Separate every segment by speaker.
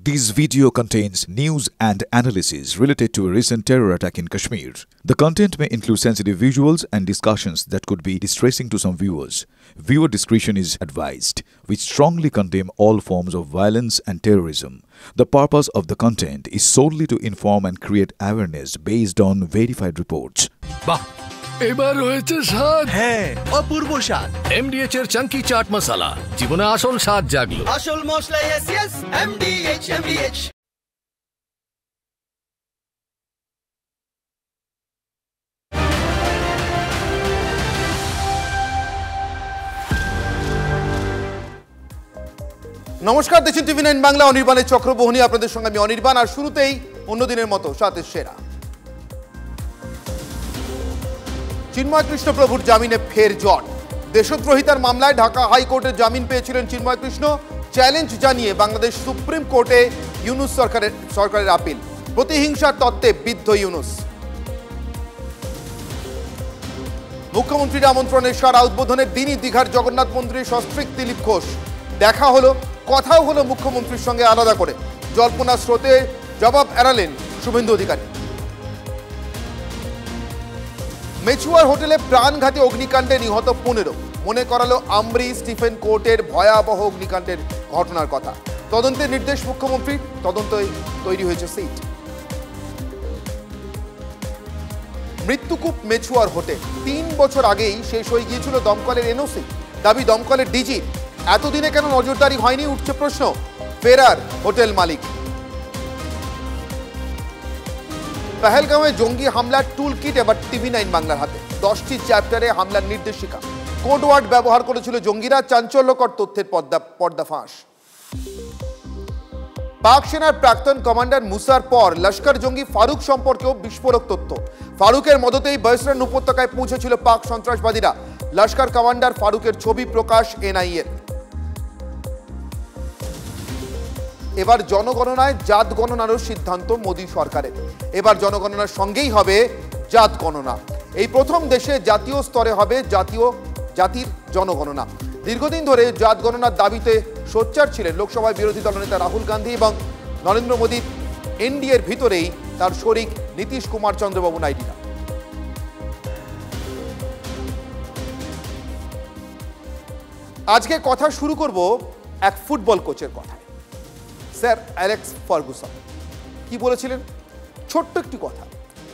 Speaker 1: This video contains news and analysis related to a recent terror attack in Kashmir. The content may include sensitive visuals and discussions that could be distressing to some viewers. Viewer discretion is advised. We strongly condemn all forms of violence and terrorism. The purpose of the content is solely to inform and create awareness based on verified reports.
Speaker 2: বাহ এবার হয়েছে স্বাদ
Speaker 3: হ্যাঁ অপূর্ব স্বাদ
Speaker 2: এমডিএচ এর চাঙ্কি চাট মশলা জীবনে আসল স্বাদ জাগলো
Speaker 3: আসল মশলা এসএস এমডিএচ
Speaker 4: নমস্কার, দেশিন টিভি 9 বাংলা অনির্বাণের চক্রবহনী আপনাদের সঙ্গে আমি অনির্বাণ। আর শুরুতেই অন্যদিনের মতো সাথে সেরা চিন্ময় কৃষ্ণ প্রভুর জামিনে ফের জট। দেশদ্রোহিতার মামলায় ঢাকা হাইকোর্টে জামিন পেয়েছিলেন চিন্ময় কৃষ্ণ। চ্যালেঞ্জ জানিয়ে বাংলাদেশ সুপ্রিম কোর্টে ইউনুস সরকারের আপিল। প্রতিহিংসার তত্ত্বে বিদ্ধ ইউনুস। মুখ্যমন্ত্রীর আমন্ত্রণে সারা উদ্বোধনের দিনই দীঘার জগন্নাথ মন্দিরের সস্ত্রীক দিলীপ ঘোষ। দেখা হলো, কথাও হলো মুখ্যমন্ত্রীর সঙ্গে আলাদা করে। জল্পনা স্রোতে জবাব এড়ালেন শুভেন্দু অধিকারী। মেচুয়ার হোটেলে প্রাণঘাতী অগ্নিকাণ্ডে নিহত 15। মনে করালো আমরি স্টিফেন কোর্টের ভয়াবহ অগ্নিকাণ্ডের ঘটনার কথা। তদন্তের নির্দেশ মুখ্যমন্ত্রীর, তদন্তে তৈরি হয়েছে সিট। মৃত্যুকূপ মেচুয়ার হোটেল 3 বছর আগেই শেষ হয়ে গিয়েছিল দমকলের এনওসি। দাবি দমকলের ডিজি। এতদিনে কেন নজরদারি হয়নি, উঠছে প্রশ্ন। ফেরার হোটেল মালিক। পেহেলগাঁওয়ে জঙ্গি হামলার টুল কিট এবার টিভি 9 বাংলার হাতে। 10টি চ্যাপ্টারে হামলার নির্দেশিকা। কোড ওয়ার্ড ব্যবহার করেছিল জঙ্গিরা। চাঞ্চল্যকর তথ্যের পর্দাফাঁস। পাক সেনার প্রাক্তন কমান্ডার মুসার পর লস্কর জঙ্গি ফারুক সম্পর্কেও বিস্ফোরক তথ্য। ফারুকের মদতেই বয়সরান উপত্যকায় পৌঁছেছিল পাক সন্ত্রাসবাদীরা। লস্কর কমান্ডার ফারুকের ছবি প্রকাশ এনআইএর। এবার জনগণনায় জাত গণনারও সিদ্ধান্ত মোদী সরকারের। এবার জনগণনার সঙ্গেই হবে জাত গণনা। এই প্রথম দেশে জাতীয় স্তরে হবে জাতির জনগণনা। দীর্ঘদিন ধরে জাত গণনার দাবিতে সোচ্চার ছিলেন লোকসভায় বিরোধী দলনেতা রাহুল গান্ধী এবং নরেন্দ্র মোদীর এনডিএর ভিতরেই তার শরিক নীতিশ কুমার চন্দ্রবাবু নাইডুরা। আজকে কথা শুরু করব এক ফুটবল কোচের কথা, স্যার অ্যালেক্স ফার্গুসন। কি বলেছিলেন? ছোট্ট একটি কথা,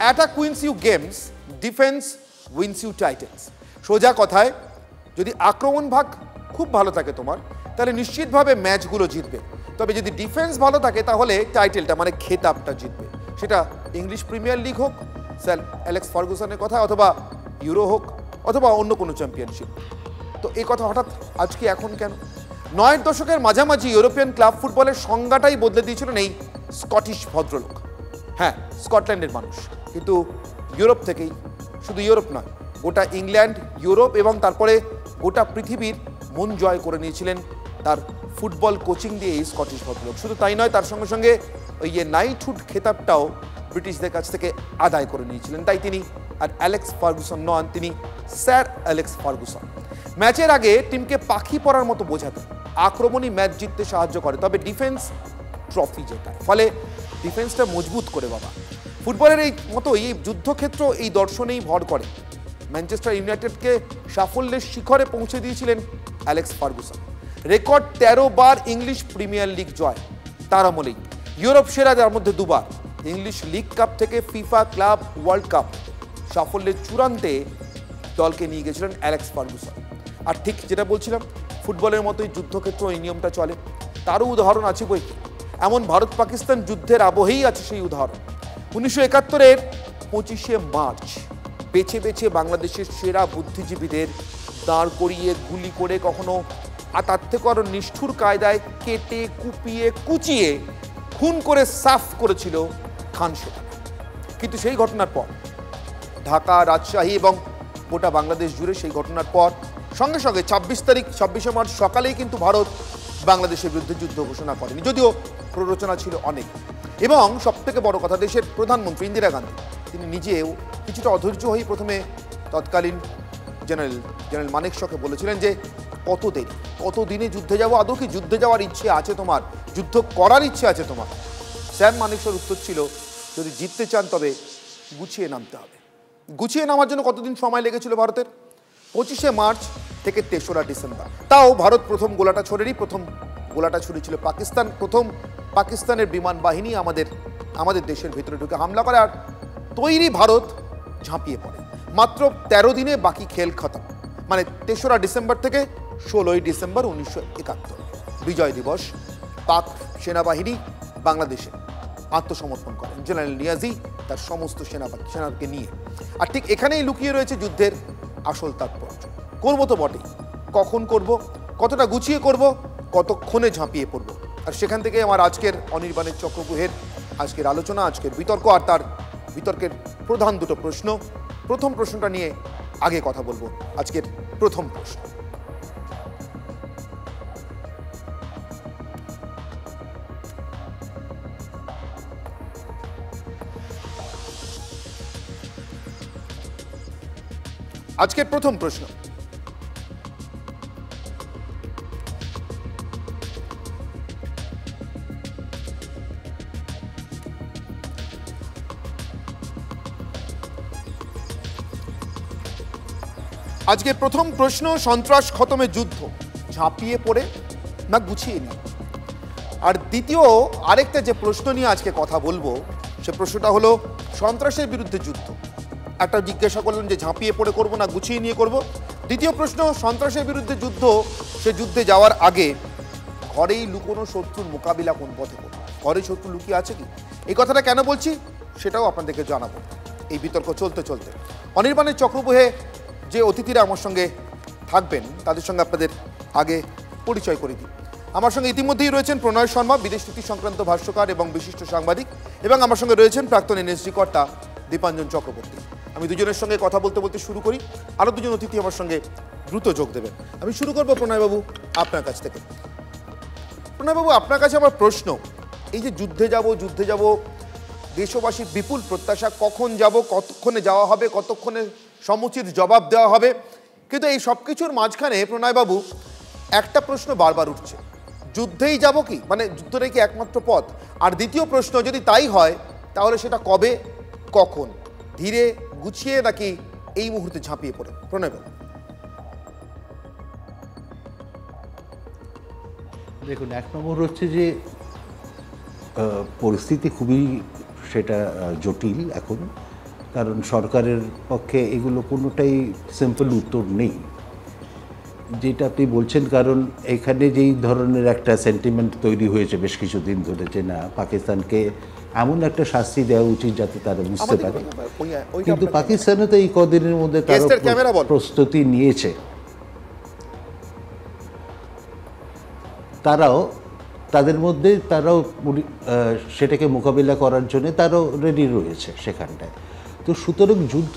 Speaker 4: attack wins you games, defence wins you titles. সোজা কথায়, যদি আক্রমণ ভাগ খুব ভালো থাকে তোমার, তাহলে নিশ্চিতভাবে ম্যাচগুলো জিতবে। তবে যদি ডিফেন্স ভালো থাকে তাহলে টাইটেলটা মানে খেতাবটা জিতবে। সেটা ইংলিশ প্রিমিয়ার লিগ হোক, স্যার অ্যালেক্স ফার্গুসনের কথা, অথবা ইউরো হোক, অথবা অন্য কোনো চ্যাম্পিয়নশিপ। তো এই কথা হঠাৎ আজকে এখন কেন? 9 দশকের মাঝামাঝি ইউরোপিয়ান ক্লাব ফুটবলের সংজ্ঞাটাই বদলে দিয়েছিলেন এই স্কটিশ ভদ্রলোক। হ্যাঁ, স্কটল্যান্ডের মানুষ, কিন্তু ইউরোপ থেকেই। শুধু ইউরোপ নয়, গোটা ইংল্যান্ড, ইউরোপ এবং তারপরে গোটা পৃথিবীর মন জয় করে নিয়েছিলেন তার ফুটবল কোচিং দিয়ে এই স্কটিশ ভদ্রলোক। শুধু তাই নয়, তার সঙ্গে সঙ্গে ওই নাইটহুড খেতাবটাও ব্রিটিশদের কাছ থেকে আদায় করে নিয়েছিলেন। তাই তিনি আর অ্যালেক্স ফার্গুসন নন, তিনি স্যার অ্যালেক্স ফার্গুসন। ম্যাচের আগে টিমকে পাখি পড়ার মতো বোঝাতেন। আক্রমণই ম্যাচ জিততে সাহায্য করে, তবে ডিফেন্স ট্রফি জেতায়। ফলে ডিফেন্সটা মজবুত করে বাবা। ফুটবলের এই মতোই এই যুদ্ধক্ষেত্র এই দর্শনেই ভর করে। ম্যানচেস্টার ইউনাইটেডকে সাফল্যের শিখরে পৌঁছে দিয়েছিলেন অ্যালেক্স ফার্গুসন। রেকর্ড 13 বার ইংলিশ প্রিমিয়ার লিগ জয় তার আমলেই। ইউরোপ সেরা, যার মধ্যে 2 বার। ইংলিশ লিগ কাপ থেকে ফিফা ক্লাব ওয়ার্ল্ড কাপ সাফল্যের চূড়ান্তে দলকে নিয়ে গেছিলেন অ্যালেক্স ফার্গুসন। আর ঠিক যেটা বলছিলাম, ফুটবলের মতোই যুদ্ধক্ষেত্র এই নিয়মটা চলে। তারও উদাহরণ আছে বই। এমন ভারত পাকিস্তান যুদ্ধের আবহেই আছে সেই উদাহরণ। 1971-এর 25শে মার্চ বেছে বেছে বাংলাদেশের সেরা বুদ্ধিজীবীদের দাঁড় করিয়ে গুলি করে, কখনো তার থেকে আরো নিষ্ঠুর কায়দায় কেটে কুপিয়ে কুচিয়ে খুন করে সাফ করেছিল খান সেনা। কিন্তু সেই ঘটনার পর ঢাকা, রাজশাহী এবং গোটা বাংলাদেশ জুড়ে সেই ঘটনার পর সঙ্গে সঙ্গে 26শে মার্চ সকালেই কিন্তু ভারত বাংলাদেশের বিরুদ্ধে যুদ্ধ ঘোষণা করেনি, যদিও প্ররোচনা ছিল অনেক। এবং সবথেকে বড় কথা, দেশের প্রধানমন্ত্রী ইন্দিরা গান্ধী তিনি নিজেও কিছুটা অধৈর্য হয়ে প্রথমে তৎকালীন জেনারেল মানেকশকে বলেছিলেন যে কত দেরি, কত দিনে যুদ্ধে যাবো? আদৌ কি যুদ্ধে যাওয়ার ইচ্ছে আছে তোমার? যুদ্ধ করার ইচ্ছে আছে তোমার? স্যাম মানেকশর উত্তর ছিল, যদি জিততে চান তবে গুছিয়ে নামতে হবে। গুছিয়ে নামার জন্য কতদিন সময় লেগেছিল ভারতের? 25শে মার্চ থেকে 3রা ডিসেম্বর। তাও ভারত প্রথম গোলাটা ছোড়েনি, প্রথম গোলাটা ছুড়েছিল পাকিস্তান। প্রথম পাকিস্তানের বিমান বাহিনী আমাদের দেশের ভিতরে ঢুকে হামলা করে, আর তৈরি ভারত ঝাঁপিয়ে পড়ে। মাত্র 13 দিনে বাকি খেল খতম। মানে 3রা ডিসেম্বর থেকে 16ই ডিসেম্বর 1971 বিজয় দিবস। পাক সেনাবাহিনী বাংলাদেশে আত্মসমর্পণ করেন জেনারেল নিয়াজি তার সমস্ত সেনাকে নিয়ে। আর ঠিক এখানেই লুকিয়ে রয়েছে যুদ্ধের আসল তাৎপর্য। করবো তো বটেই, কখন করব, কতটা গুছিয়ে করব, কতক্ষণে ঝাঁপিয়ে পড়ব। আর সেখান থেকে আমার আজকের অনির্বাণের চক্রগুহের আজকের আলোচনা, আজকের বিতর্ক, আর তার বিতর্কের প্রধান দুটো প্রশ্ন। প্রথম প্রশ্নটা নিয়ে আগে কথা বলবো। আজকের প্রথম প্রশ্ন, আজকের প্রথম প্রশ্ন, আজকের প্রথম প্রশ্ন, সন্ত্রাস খতমে যুদ্ধ ঝাঁপিয়ে পড়ে না গুছিয়ে নিয়ে? আর দ্বিতীয় আরেকটা যে প্রশ্ন নিয়ে আজকে কথা বলবো, সে প্রশ্নটা হলো সন্ত্রাসের বিরুদ্ধে যুদ্ধ। একটা জিজ্ঞাসা করলাম যে ঝাঁপিয়ে পড়ে করবো না গুছিয়ে নিয়ে করব। দ্বিতীয় প্রশ্ন, সন্ত্রাসের বিরুদ্ধে যুদ্ধ, সে যুদ্ধে যাওয়ার আগে ঘরেই লুকোনো শত্রুর মোকাবিলা কোন পথে করবো? ঘরে শত্রু লুকিয়ে আছে কি? এই কথাটা কেন বলছি সেটাও আপনাদেরকে জানাবো এই বিতর্ক চলতে চলতে। অনির্বাণের চক্রবুহে যে অতিথিরা আমার সঙ্গে থাকবেন তাদের সঙ্গে আপনাদের আগে পরিচয় করে দিই। আমার সঙ্গে ইতিমধ্যেই রয়েছেন প্রণয় শর্মা, বিদেশ নীতি সংক্রান্ত ভাষ্যকার এবং বিশিষ্ট সাংবাদিক, এবং আমার সঙ্গে রয়েছেন প্রাক্তন এনএসজি কর্তা দীপাঞ্জন চক্রবর্তী। আমি দুজনের সঙ্গে কথা বলতে বলতে শুরু করি, আরও দুজন অতিথি আমার সঙ্গে দ্রুত যোগ দেবেন। আমি শুরু করবো প্রণয়বাবু আপনার কাছ থেকে। প্রণয়বাবু, আপনার কাছে আমার প্রশ্ন, এই যে যুদ্ধে যাব, দেশবাসীর বিপুল প্রত্যাশা, কখন যাব, কতক্ষণে যাওয়া হবে, কতক্ষণে সমুচিত জবাব দেওয়া হবে, কিন্তু এই সব কিছুর মাঝখানে প্রণয়বাবু একটা প্রশ্ন বারবার উঠছে, যুদ্ধেই যাব কি? মানে যুদ্ধটাই কি একমাত্র পথ? আর দ্বিতীয় প্রশ্ন, যদি তাই হয় তাহলে সেটা কবে, কখন, ধীরে গুছিয়ে নাকি এই মুহূর্তে ঝাঁপিয়ে পড়ে? প্রণয়বাবু।
Speaker 5: দেখুন, এক নম্বর হচ্ছে যে পরিস্থিতি খুবই সেটা জটিল এখন, কারণ সরকারের পক্ষে এগুলো কোনোটাই সিম্পল উত্তর নেই যেটা আপনি বলছেন। কারণ এখানে যেই ধরনের একটা সেন্টিমেন্ট তৈরি হয়েছে বেশ কিছুদিন ধরে, যে না, পাকিস্তানকে এমন একটা শাস্তি দেওয়া উচিত যাতে তারা বুঝতে পারে, কিন্তু পাকিস্তানও তো এই কদিনের মধ্যে তারা প্রস্তুতি নিয়েছে, তারাও সেটাকে মোকাবিলা করার জন্য তারাও রেডি রয়েছে সেখানটায়। তো সুতরাং যুদ্ধ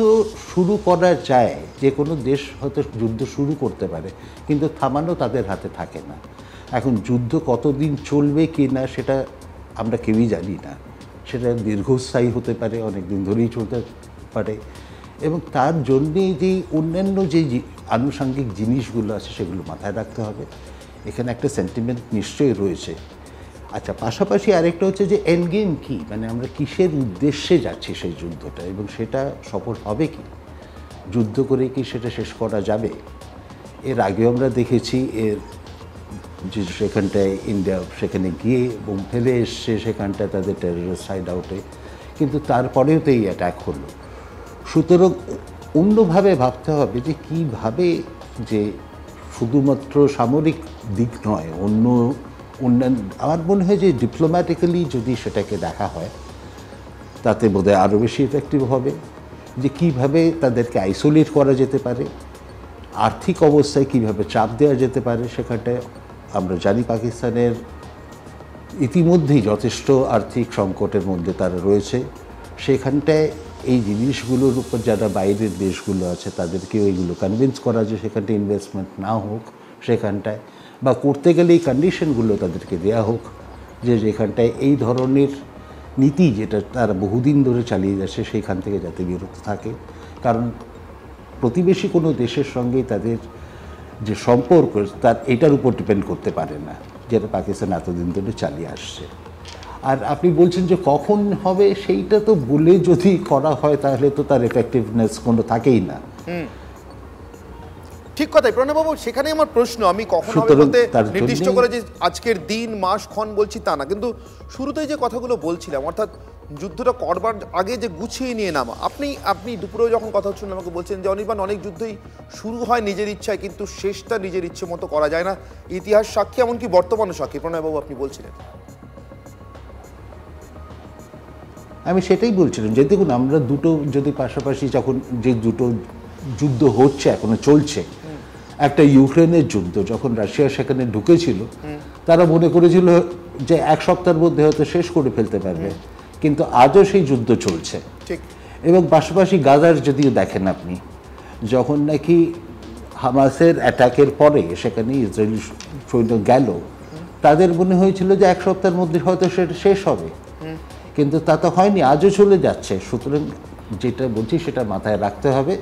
Speaker 5: শুরু করা যায়, যে কোনো দেশ হয়তো যুদ্ধ শুরু করতে পারে, কিন্তু থামানো তাদের হাতে থাকে না। এখন যুদ্ধ কতদিন চলবে কি না সেটা আমরা কেউই জানি না, সেটা দীর্ঘস্থায়ী হতে পারে, অনেক দিন ধরেই চলতে পারে, এবং তার জন্যেই যে অন্যান্য যে আনুষঙ্গিক জিনিসগুলো আছে সেগুলো মাথায় রাখতে হবে। এখানে একটা সেন্টিমেন্ট নিশ্চয়ই রয়েছে। আচ্ছা, পাশাপাশি আরেকটা হচ্ছে যে এন্ড গেম কী, মানে আমরা কিসের উদ্দেশ্যে যাচ্ছি সেই যুদ্ধটা, এবং সেটা সফল হবে কি, যুদ্ধ করে কি সেটা শেষ করা যাবে? এর আগেও আমরা দেখেছি যে সেখানটায় ইন্ডিয়া সেখানে গিয়ে বোম ফেলে এসছে সেখানটায় তাদের টেররিস্ট হাইড আউটে, কিন্তু তারপরেও তো এই অ্যাটাক হলো। সুতরাং অন্যভাবে ভাবতে হবে যে কীভাবে, যে শুধুমাত্র সামরিক দিক নয়, অন্যান্য আমার মনে হয় যে ডিপ্লোম্যাটিক্যালি যদি সেটাকে দেখা হয় তাতে বোধহয় আরও বেশি এফেক্টিভ হবে। যে কীভাবে তাদেরকে আইসোলেট করা যেতে পারে, আর্থিক অবস্থায় কীভাবে চাপ দেওয়া যেতে পারে সেখানটায়। আমরা জানি পাকিস্তানের ইতিমধ্যেই যথেষ্ট আর্থিক সংকটের মধ্যে তারা রয়েছে, সেখানটায় এই জিনিসগুলোর উপর যারা বাইরের দেশগুলো আছে তাদেরকেও এইগুলো কনভিন্স করা যে সেখানটায় ইনভেস্টমেন্ট না হোক সেখানটায়, বা করতে গেলে এই কন্ডিশনগুলো তাদেরকে দেয়া হোক যে যেখানটায় এই ধরনের নীতি যেটা তারা বহুদিন ধরে চালিয়ে যাচ্ছে সেইখান থেকে যাতে বিরত থাকে। কারণ প্রতিবেশী কোনো দেশের সঙ্গে তাদের যে সম্পর্ক তার এটার উপর ডিপেন্ড করতে পারে না, যেটা পাকিস্তান এতদিন ধরে চালিয়ে আসছে। আর আপনি বলছেন যে কখন হবে, সেইটা তো বলে যদি করা হয় তাহলে তো তার এফেক্টিভনেস কোনো থাকেই না।
Speaker 4: ঠিক কথাই প্রণববাবু, সেখানে আমার প্রশ্ন, আমি কখন হবে বলতে নির্দিষ্ট করে যে আজকের দিন মাস ক্ষণ বলছি তা না, কিন্তু শুরুতেই যে কথাগুলো বলছিলাম, অর্থাৎ যুদ্ধটা করবার আগে যে গুছিয়ে নিয়ে নামা, আপনি দুপুরেও যখন কথা হচ্ছিল আমাকে বলছেন যে অনির্বাণ অনেক যুদ্ধই শুরু হয় নিজের ইচ্ছায় কিন্তু শেষটা নিজের ইচ্ছে মতো করা যায় না, ইতিহাস সাক্ষী এমনকি বর্তমানে সাক্ষী। প্রণয়বাবু আপনি বলছিলেন।
Speaker 5: আমি সেটাই বলছিলাম যে দেখুন, আমরা দুটো যদি পাশাপাশি যখন যে দুটো যুদ্ধ হচ্ছে এখনো চলছে, একটা ইউক্রেনের যুদ্ধ, যখন রাশিয়া সেখানে ঢুকেছিল তারা মনে করেছিল যে এক সপ্তাহের মধ্যে হয়তো শেষ করে ফেলতে পারবে, কিন্তু আজও সেই যুদ্ধ চলছে।
Speaker 4: ঠিক।
Speaker 5: এবং পাশাপাশি গাজার যদিও দেখেন আপনি, যখন নাকি হামাসের অ্যাটাকের পরে সেখানে ইসরায়েলি সৈন্য গেল, তাদের মনে হয়েছিল যে এক সপ্তাহের মধ্যে হয়তো সেটা শেষ হবে, কিন্তু তা তো হয়নি, আজও চলে যাচ্ছে। সুতরাং যেটা বলছি সেটা মাথায় রাখতে হবে,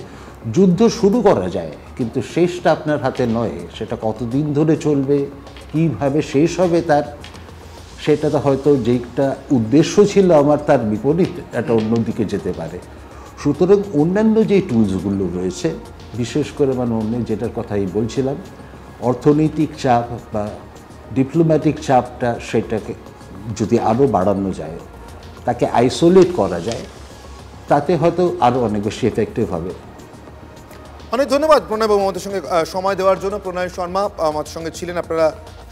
Speaker 5: যুদ্ধ শুরু করা যায় কিন্তু শেষটা আপনার হাতে নয়, সেটা কতদিন ধরে চলবে, কীভাবে শেষ হবে তার, সেটা তো হয়তো যেটা উদ্দেশ্য ছিল আমার তার বিপরীত একটা অন্যদিকে যেতে পারে। সুতরাং অন্যান্য যে টুলসগুলো রয়েছে, বিশেষ করে মানে অন্য যেটার কথাই বলছিলাম, অর্থনৈতিক চাপ বা ডিপ্লোম্যাটিক চাপটা, সেটাকে যদি আরও বাড়ানো যায়, তাকে আইসোলেট করা যায়, তাতে হয়তো আরও অনেক বেশি এফেক্টিভ হবে।
Speaker 4: অনেক ধন্যবাদ প্রণয়বাবু আমাদের সঙ্গে সময় দেওয়ার জন্য। প্রণয় শর্মা আমাদের সঙ্গে ছিলেন। আপনারা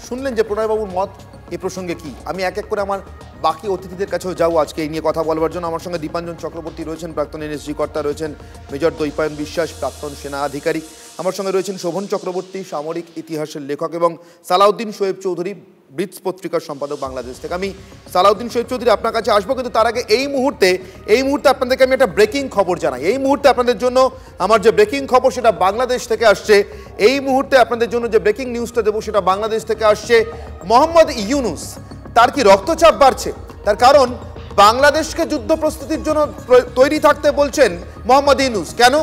Speaker 4: শুনলেন যে প্রণয়বাবুর মত এই প্রসঙ্গে কি। আমি এক এক করে আমার বাকি অতিথিদের কাছেও যাবো আজকে এই নিয়ে কথা বলবার জন্য। আমার সঙ্গে দীপাঞ্জন চক্রবর্তী রয়েছেন, প্রাক্তন এনএসজি কর্তা রয়েছেন, মেজর দ্বৈপায়ন বিশ্বাস, প্রাক্তন সেনা আধিকারিক। আমার সঙ্গে রয়েছেন শোভন চক্রবর্তী, সামরিক ইতিহাসের লেখক, এবং সালাউদ্দিন শোয়েব চৌধুরী, ব্রিটস পত্রিকার সম্পাদক বাংলাদেশ থেকে। আমি সালাউদ্দিন শোয়েব চৌধুরী আপনার কাছে আসবো, কিন্তু তার আগে এই মুহূর্তে আপনাদেরকে আমি একটা ব্রেকিং খবর জানাই। এই মুহূর্তে আপনাদের জন্য আমার যে ব্রেকিং খবর সেটা বাংলাদেশ থেকে আসছে। এই মুহূর্তে আপনাদের জন্য যে ব্রেকিং নিউজটা দেবো সেটা বাংলাদেশ থেকে আসছে। মোহাম্মদ ইউনূস, তার কি রক্তচাপ বাড়ছে? তার কারণ বাংলাদেশকে যুদ্ধ প্রস্তুতির জন্য তৈরি থাকতে বলছেন মোহাম্মদ ইউনূস। কেন?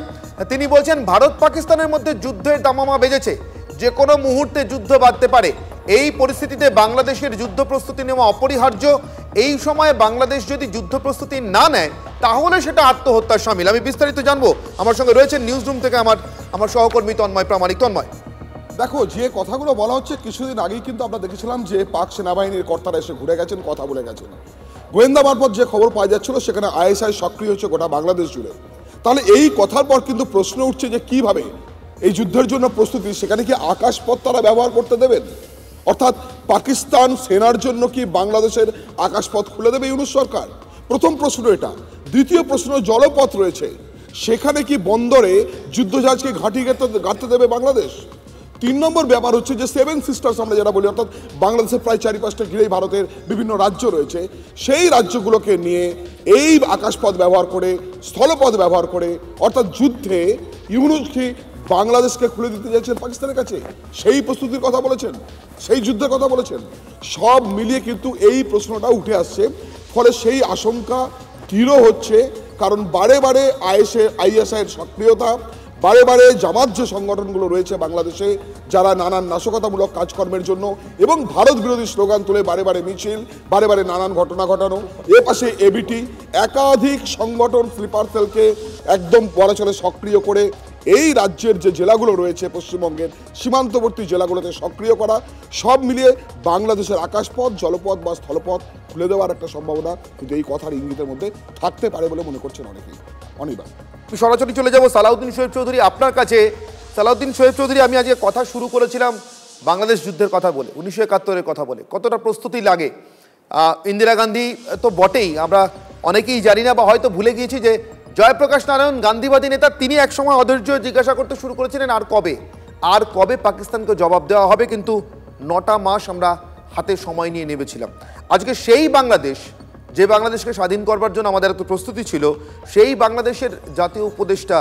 Speaker 4: তিনি বলছেন ভারত পাকিস্তানের মধ্যে যুদ্ধের দামামা বেজেছে, যে কোনো মুহূর্তে যুদ্ধ বাঁধতে পারে। এই পরিস্থিতিতে বাংলাদেশের যুদ্ধ প্রস্তুতি নেওয়া অপরিহার্য। এই সময়ে বাংলাদেশ যদি যুদ্ধ প্রস্তুতি না নেয় তাহলে সেটা আত্মহত্যার শামিল। আমি বিস্তারিত জানবো। আমার সঙ্গে রয়েছেন নিউজ রুম থেকে আমার সহকর্মী তন্ময় প্রামাণিক। তন্ময়,
Speaker 6: দেখো, যে কথাগুলো বলা হচ্ছে, কিছুদিন আগেই কিন্তু আমরা দেখেছিলাম যে পাক সেনাবাহিনীর কর্তারা এসে ঘুরে গেছেন, কথা বলে গেছেন। গোয়েন্দা মারফত যে খবর পাওয়া যাচ্ছিল সেখানে আইএসআই সক্রিয় হচ্ছে গোটা বাংলাদেশ জুড়ে। তাহলে এই কথার পর কিন্তু প্রশ্ন উঠছে যে কিভাবে এই যুদ্ধের জন্য প্রস্তুতি, সেখানে কি আকাশপথ তারা ব্যবহার করতে দেবেন? অর্থাৎ পাকিস্তান সেনার জন্য কি বাংলাদেশের আকাশপথ খুলে দেবে ইউনূস সরকার? প্রথম প্রশ্ন এটা। দ্বিতীয় প্রশ্ন, জলপথ রয়েছে, সেখানে কি বন্দরে যুদ্ধজাহাজকে ঘাঁটি গাড়তে দেবে বাংলাদেশ? 3 নম্বর ব্যাপার হচ্ছে যে 7 সিস্টার্স আমরা যেটা বলি, অর্থাৎ বাংলাদেশের প্রায় 4-5টা ঘিরেই ভারতের বিভিন্ন রাজ্য রয়েছে, সেই রাজ্যগুলোকে নিয়ে এই আকাশপথ ব্যবহার করে, স্থলপথ ব্যবহার করে, অর্থাৎ যুদ্ধে ইউনূস কি বাংলাদেশকে খুলে দিতে যাচ্ছেন পাকিস্তানের কাছে? সেই প্রস্তুতির কথা বলেছেন, সেই যুদ্ধের কথা বলেছেন। সব মিলিয়ে কিন্তু এই প্রশ্নটা উঠে আসছে। ফলে সেই আশঙ্কা দৃঢ় হচ্ছে, কারণ বারে বারে আইএসআইয়ের সক্রিয়তা, বারে বারে জামাত যে সংগঠনগুলো রয়েছে বাংলাদেশে, যারা নানান নাশকতামূলক কাজকর্মের জন্য এবং ভারত বিরোধী স্লোগান তুলে বারে বারে মিছিল, বারে বারে নানান ঘটনা ঘটানো, এ পাশে এবিটি, একাধিক সংগঠন স্লিপার সেলকে একদম বলা চলে সক্রিয় করে এই রাজ্যের যে জেলাগুলো রয়েছে পশ্চিমবঙ্গের সীমান্তবর্তী জেলাগুলোতে সক্রিয় করা, সব মিলিয়ে বাংলাদেশের আকাশপথ, জলপথ বা স্থলপথ খুলে দেওয়ার একটা সম্ভাবনা কিন্তু এই কথার ইঙ্গিতের মধ্যে থাকতে পারে বলে মনে করছেন অনেকেই। অনির্বাণ,
Speaker 4: সরাসরি চলে যাব সালাউদ্দিন শোয়েব চৌধুরী আপনার কাছে। সালাউদ্দিন শোয়েব চৌধুরী, আমি আজকে কথা শুরু করেছিলাম বাংলাদেশ যুদ্ধের কথা বলে, 1971-এর কথা বলে। কতটা প্রস্তুতি লাগে? ইন্দিরা গান্ধী তো বটেই, আমরা অনেকেই জানি না বা হয়তো ভুলে গিয়েছি যে জয়প্রকাশ নারায়ণ গান্ধীবাদী নেতা, তিনি একসময় অধৈর্য জিজ্ঞাসা করতে শুরু করেছিলেন আর কবে পাকিস্তানকে জবাব দেওয়া হবে। কিন্তু 9টা মাস আমরা হাতে সময় নিয়ে নেমেছিলাম। আজকে সেই বাংলাদেশ, যে বাংলাদেশকে স্বাধীন করবার জন্য আমাদের এত প্রস্তুতি ছিল, সেই বাংলাদেশের জাতীয় উপদেষ্টা,